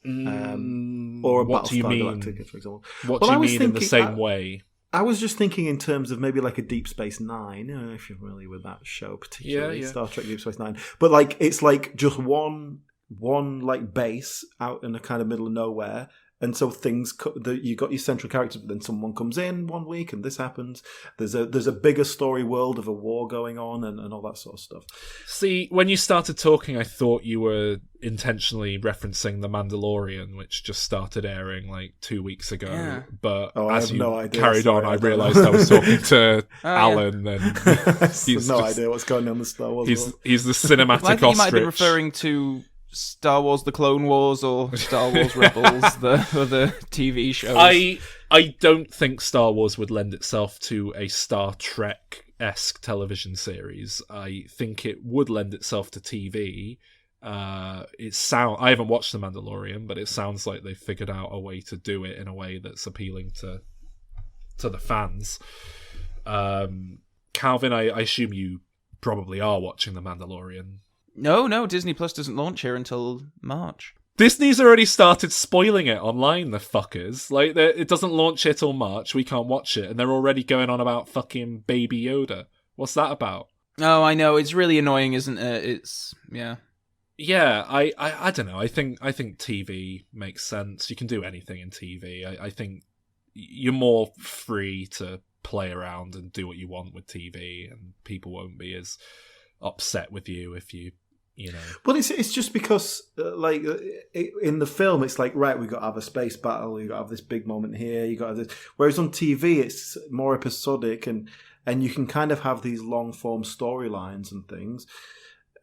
[SPEAKER 1] Or a
[SPEAKER 2] What do you
[SPEAKER 1] Battlestar
[SPEAKER 2] mean?
[SPEAKER 1] Galactica, for example.
[SPEAKER 2] What do you mean in the same way?
[SPEAKER 1] I was just thinking in terms of maybe like a Deep Space Nine. I don't know if you're familiar with that show, particularly Star Trek Deep Space Nine. But like it's like just one like base out in the kind of middle of nowhere. And so you got your central characters, but then someone comes in one week and this happens. There's a bigger story world of a war going on and all that sort of stuff.
[SPEAKER 2] See, when you started talking, I thought you were intentionally referencing The Mandalorian, which just started airing like 2 weeks ago.
[SPEAKER 3] Yeah.
[SPEAKER 2] But
[SPEAKER 1] I
[SPEAKER 2] as
[SPEAKER 1] have
[SPEAKER 2] you
[SPEAKER 1] no idea.
[SPEAKER 2] carried
[SPEAKER 1] Sorry,
[SPEAKER 2] on, I
[SPEAKER 1] I don't
[SPEAKER 2] realised
[SPEAKER 1] know.
[SPEAKER 2] I was talking to Alan, and
[SPEAKER 1] He's no idea what's going on in the Star Wars world.
[SPEAKER 2] he's the cinematic
[SPEAKER 3] Well, I think you might have been
[SPEAKER 2] ostrich.
[SPEAKER 3] referring to Star Wars: The Clone Wars or Star Wars Rebels, the TV shows.
[SPEAKER 2] I don't think Star Wars would lend itself to a Star Trek-esque television series. I think it would lend itself to TV. I haven't watched The Mandalorian, but it sounds like they figured out a way to do it in a way that's appealing to the fans. Calvin, I assume you probably are watching The Mandalorian.
[SPEAKER 3] No, Disney Plus doesn't launch here until March.
[SPEAKER 2] Disney's already started spoiling it online, the fuckers. Like, it doesn't launch here till March, we can't watch it, and they're already going on about fucking Baby Yoda. What's that about?
[SPEAKER 3] Oh, I know, it's really annoying, isn't it? It's, yeah.
[SPEAKER 2] Yeah, I don't know. I think TV makes sense. You can do anything in TV. I think you're more free to play around and do what you want with TV, and people won't be as upset with you if you know.
[SPEAKER 1] Well, it's just because in the film it's like, right, we got to have a space battle, you got to have this big moment here, you got to have this. Whereas on TV it's more episodic and you can kind of have these long form storylines and things.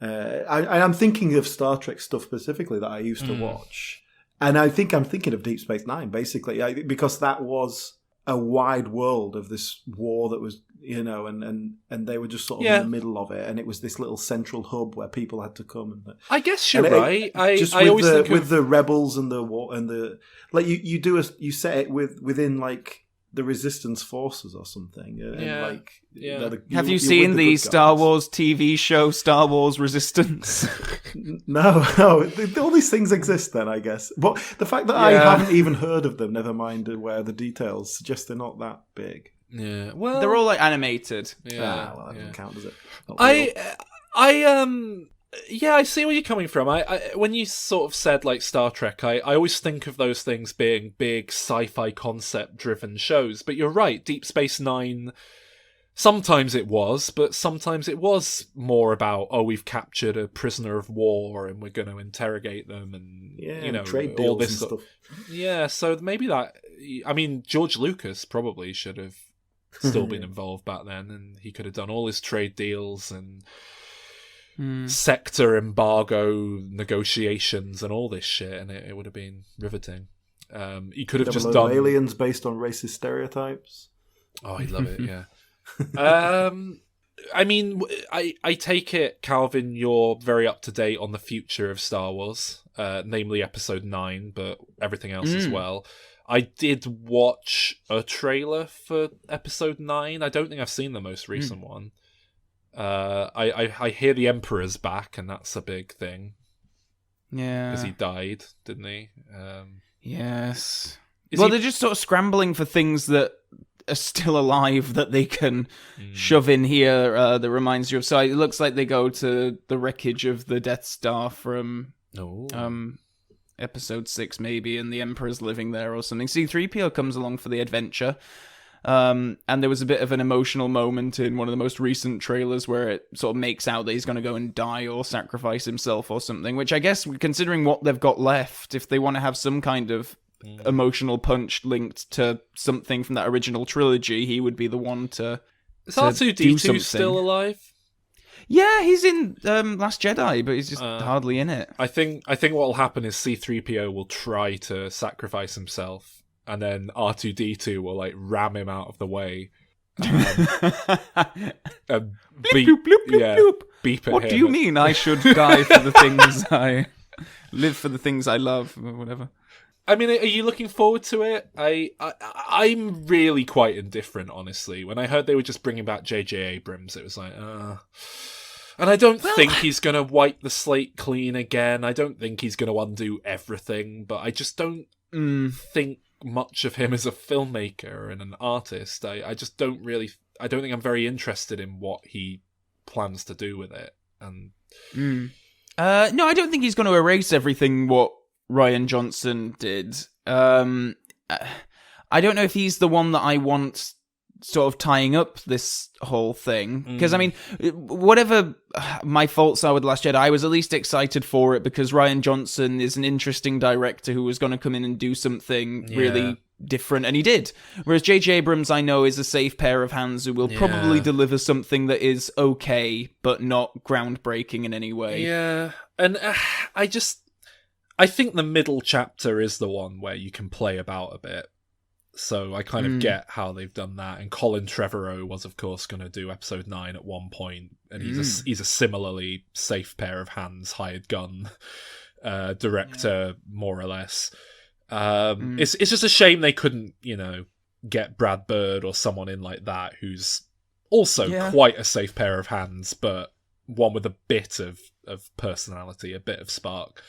[SPEAKER 1] I'm thinking of Star Trek stuff specifically that I used to watch, and I think I'm thinking of Deep Space Nine basically, because that was a wide world of this war that was, and they were just sort of in the middle of it, and it was this little central hub where people had to come. I guess
[SPEAKER 2] you're right. I always think
[SPEAKER 1] with the rebels and the war and the like, you set it within like the resistance forces or something.
[SPEAKER 3] Have you seen the Star Wars TV show Star Wars Resistance?
[SPEAKER 1] No, all these things exist then, I guess. But the fact that I haven't even heard of them, never mind where the details, suggests they're not that big.
[SPEAKER 2] Yeah, well,
[SPEAKER 3] they're all like animated.
[SPEAKER 2] Yeah,
[SPEAKER 1] well, that doesn't count, does it?
[SPEAKER 2] I see where you're coming from. I when you sort of said like Star Trek, I always think of those things being big sci-fi concept-driven shows. But you're right, Deep Space Nine. Sometimes it was, but sometimes it was more about, we've captured a prisoner of war and we're going to interrogate them, and
[SPEAKER 1] trade
[SPEAKER 2] all
[SPEAKER 1] deals
[SPEAKER 2] this
[SPEAKER 1] and stuff.
[SPEAKER 2] Yeah, so maybe that. I mean, George Lucas probably should have still been involved back then, and he could have done all his trade deals and sector embargo negotiations and all this shit, and it would have been riveting. He could have just done
[SPEAKER 1] aliens based on racist stereotypes.
[SPEAKER 2] Oh, I'd love it. Yeah. I mean, I take it, Calvin, you're very up to date on the future of Star Wars, namely Episode 9, but everything else as well. I did watch a trailer for Episode 9. I don't think I've seen the most recent one. I hear the Emperor's back, and that's a big thing.
[SPEAKER 3] Yeah.
[SPEAKER 2] Because he died, didn't he?
[SPEAKER 3] Yes. They're just sort of scrambling for things that are still alive that they can shove in here that reminds you of. So it looks like they go to the wreckage of the Death Star from Episode 6 maybe, and the Emperor's living there or something. C-3PO comes along for the adventure. And there was a bit of an emotional moment in one of the most recent trailers where it sort of makes out that he's going to go and die or sacrifice himself or something, which I guess, considering what they've got left, if they want to have some kind of emotional punch linked to something from that original trilogy, he would be the one to
[SPEAKER 2] Is R2-D2 still alive?
[SPEAKER 3] Yeah, he's in Last Jedi, but he's just hardly in it.
[SPEAKER 2] I think what will happen is C-3PO will try to sacrifice himself, and then R2-D2 will like ram him out of the way. And beep at
[SPEAKER 3] What
[SPEAKER 2] him.
[SPEAKER 3] do you mean I should die for the things I live for the things I love, or whatever?
[SPEAKER 2] I mean, are you looking forward to it? I'm really quite indifferent, honestly. When I heard they were just bringing back J.J. Abrams, it was like, And I don't think he's going to wipe the slate clean again. I don't think he's going to undo everything, but I just don't think much of him as a filmmaker and an artist. I just don't really... I don't think I'm very interested in what he plans to do with it. And
[SPEAKER 3] no, I don't think he's going to erase everything what Rian Johnson did. I don't know if he's the one that I want sort of tying up this whole thing. Because, I mean, whatever my faults are with Last Jedi, I was at least excited for it because Rian Johnson is an interesting director who was going to come in and do something really different, and he did. Whereas J.J. Abrams, I know, is a safe pair of hands who will probably deliver something that is okay, but not groundbreaking in any way.
[SPEAKER 2] Yeah, and I think the middle chapter is the one where you can play about a bit. So I kind of get how they've done that. And Colin Trevorrow was, of course, going to do episode 9 at one point, and he's a similarly safe pair of hands, hired gun director, more or less. It's just a shame they couldn't, get Brad Bird or someone in like that who's also quite a safe pair of hands, but one with a bit of personality, a bit of spark.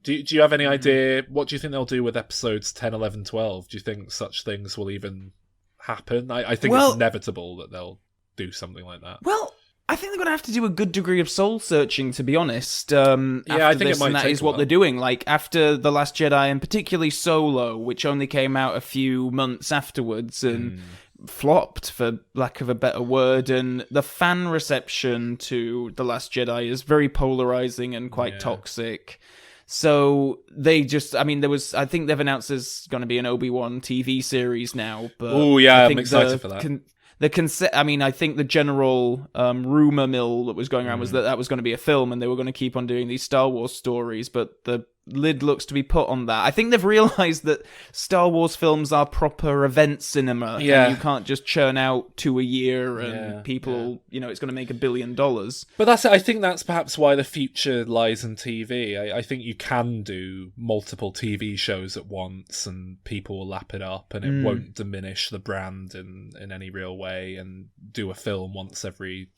[SPEAKER 2] Do you have any idea, what do you think they'll do with episodes 10, 11, 12? Do you think such things will even happen? I think it's inevitable that they'll do something like that.
[SPEAKER 3] Well, I think they're going to have to do a good degree of soul searching, to be honest.
[SPEAKER 2] I think
[SPEAKER 3] this,
[SPEAKER 2] it might
[SPEAKER 3] and that
[SPEAKER 2] take
[SPEAKER 3] is
[SPEAKER 2] a
[SPEAKER 3] what
[SPEAKER 2] while.
[SPEAKER 3] they're doing. Like after The Last Jedi, and particularly Solo, which only came out a few months afterwards and flopped, for lack of a better word. And the fan reception to The Last Jedi is very polarizing and quite toxic. So they just, I think they've announced there's going to be an Obi-Wan TV series now. But
[SPEAKER 2] I'm excited for that.
[SPEAKER 3] I think the general rumor mill that was going around was that was going to be a film and they were going to keep on doing these Star Wars stories, but the lid looks to be put on that. I think they've realized that Star Wars films are proper event cinema.
[SPEAKER 2] Yeah.
[SPEAKER 3] And you can't just churn out 2 a year and people, it's going to make $1 billion.
[SPEAKER 2] But I think that's perhaps why the future lies in TV. I think you can do multiple TV shows at once and people will lap it up and it won't diminish the brand in any real way, and do a film once every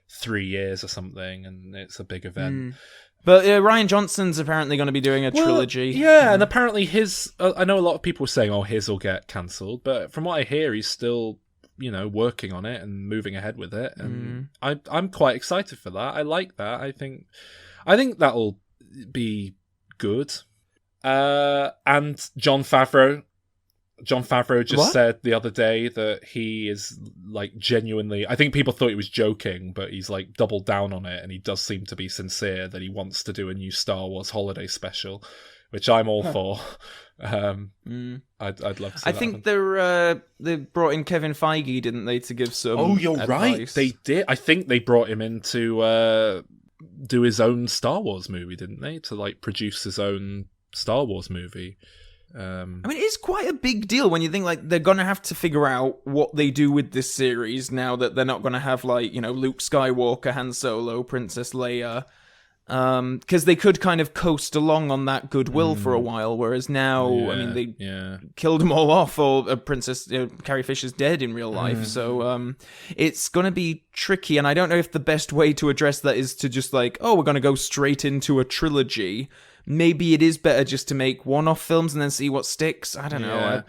[SPEAKER 2] 3 years or something and it's a big event.
[SPEAKER 3] But Rian Johnson's apparently going to be doing a trilogy.
[SPEAKER 2] Yeah, and apparently his... I know a lot of people were saying, his will get cancelled, but from what I hear, he's still, working on it and moving ahead with it, and I'm quite excited for that. I like that. I think that'll be good. And Jon Favreau just said the other day that he is like genuinely, I think people thought he was joking, but he's like doubled down on it, and he does seem to be sincere that he wants to do a new Star Wars holiday special, which I'm all for. I'd love to see
[SPEAKER 3] I think they brought in Kevin Feige, didn't they, to give some
[SPEAKER 2] you're
[SPEAKER 3] advice.
[SPEAKER 2] right. They did. I think they brought him in to do his own Star Wars movie, didn't they? To like produce his own Star Wars movie.
[SPEAKER 3] It's quite a big deal when you think like they're gonna have to figure out what they do with this series now that they're not gonna have like Luke Skywalker, Han Solo, Princess Leia, because they could kind of coast along on that goodwill for a while, whereas now they killed them all off, or Princess Carrie Fisher's dead in real life, so it's gonna be tricky, and I don't know if the best way to address that is to just like, we're gonna go straight into a trilogy. Maybe it is better just to make one-off films and then see what sticks. I don't know.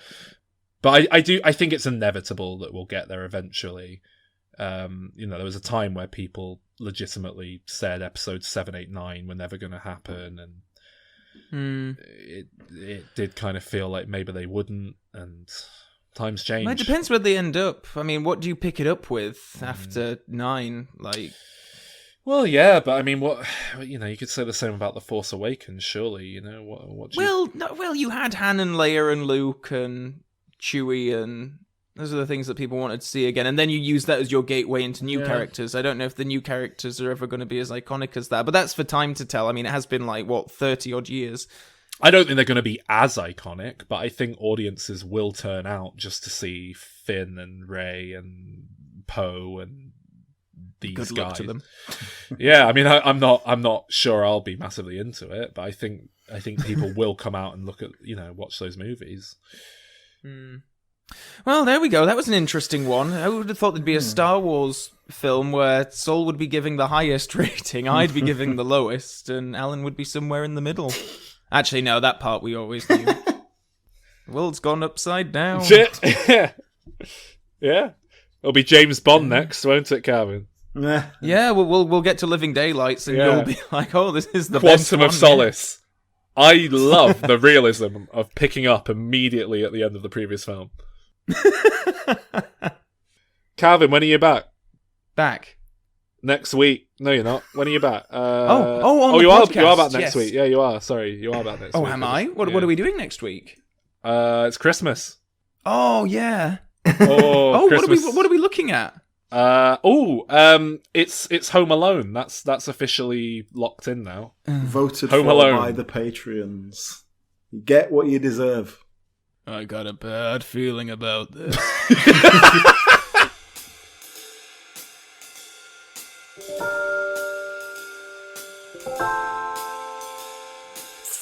[SPEAKER 2] But I think it's inevitable that we'll get there eventually. There was a time where people legitimately said episodes 7, 8, 9 were never going to happen, and it did kind of feel like maybe they wouldn't, and times change.
[SPEAKER 3] Well, it depends where they end up. I mean, what do you pick it up with after 9? Like...
[SPEAKER 2] Well, yeah, but what you could say the same about The Force Awakens, surely. What
[SPEAKER 3] you had Han and Leia and Luke and Chewie, and those are the things that people wanted to see again. And then you use that as your gateway into new characters. I don't know if the new characters are ever going to be as iconic as that, but that's for time to tell. It has been 30 odd years.
[SPEAKER 2] I don't think they're going to be as iconic, but I think audiences will turn out just to see Finn and Rey and Poe and these
[SPEAKER 3] Good
[SPEAKER 2] guys.
[SPEAKER 3] luck to them.
[SPEAKER 2] Yeah, I mean, I'm not sure I'll be massively into it, but I think people will come out and look at, watch those movies.
[SPEAKER 3] Well, there we go. That was an interesting one. I would have thought there'd be a Star Wars film where Sol would be giving the highest rating, I'd be giving the lowest, and Alan would be somewhere in the middle. Actually, no, that part we always knew. The world's gone upside down.
[SPEAKER 2] Shit. Yeah. It'll be James Bond next, won't it, Calvin?
[SPEAKER 3] Yeah, we'll get to Living Daylights, and you'll be like, "Oh, this is the best
[SPEAKER 2] Quantum
[SPEAKER 3] one."
[SPEAKER 2] of Solace. I love the realism of picking up immediately at the end of the previous film. Calvin, when are you back?
[SPEAKER 3] Back
[SPEAKER 2] next week? No, you're not. When are you back?
[SPEAKER 3] On the
[SPEAKER 2] you
[SPEAKER 3] podcast,
[SPEAKER 2] are back next
[SPEAKER 3] yes.
[SPEAKER 2] week. Yeah, you are. Sorry, you are back next week.
[SPEAKER 3] Oh, am I? What are we doing next week?
[SPEAKER 2] It's Christmas.
[SPEAKER 3] Oh yeah.
[SPEAKER 2] Oh,
[SPEAKER 3] Christmas. What are we looking at?
[SPEAKER 2] It's Home Alone. That's officially locked in now.
[SPEAKER 1] Voted
[SPEAKER 2] Home
[SPEAKER 1] for
[SPEAKER 2] Alone.
[SPEAKER 1] by the Patreons. You get what you deserve.
[SPEAKER 3] I got a bad feeling about this.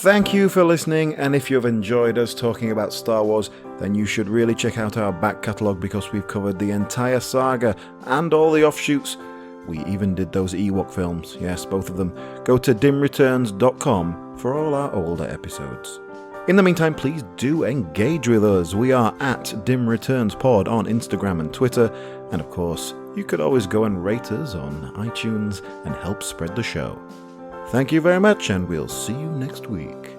[SPEAKER 1] Thank you for listening, and if you've enjoyed us talking about Star Wars, then you should really check out our back catalogue because we've covered the entire saga and all the offshoots. We even did those Ewok films, yes, both of them. Go to dimreturns.com for all our older episodes. In the meantime, please do engage with us. We are at DimReturnsPod on Instagram and Twitter, and of course, you could always go and rate us on iTunes and help spread the show. Thank you very much, and we'll see you next week.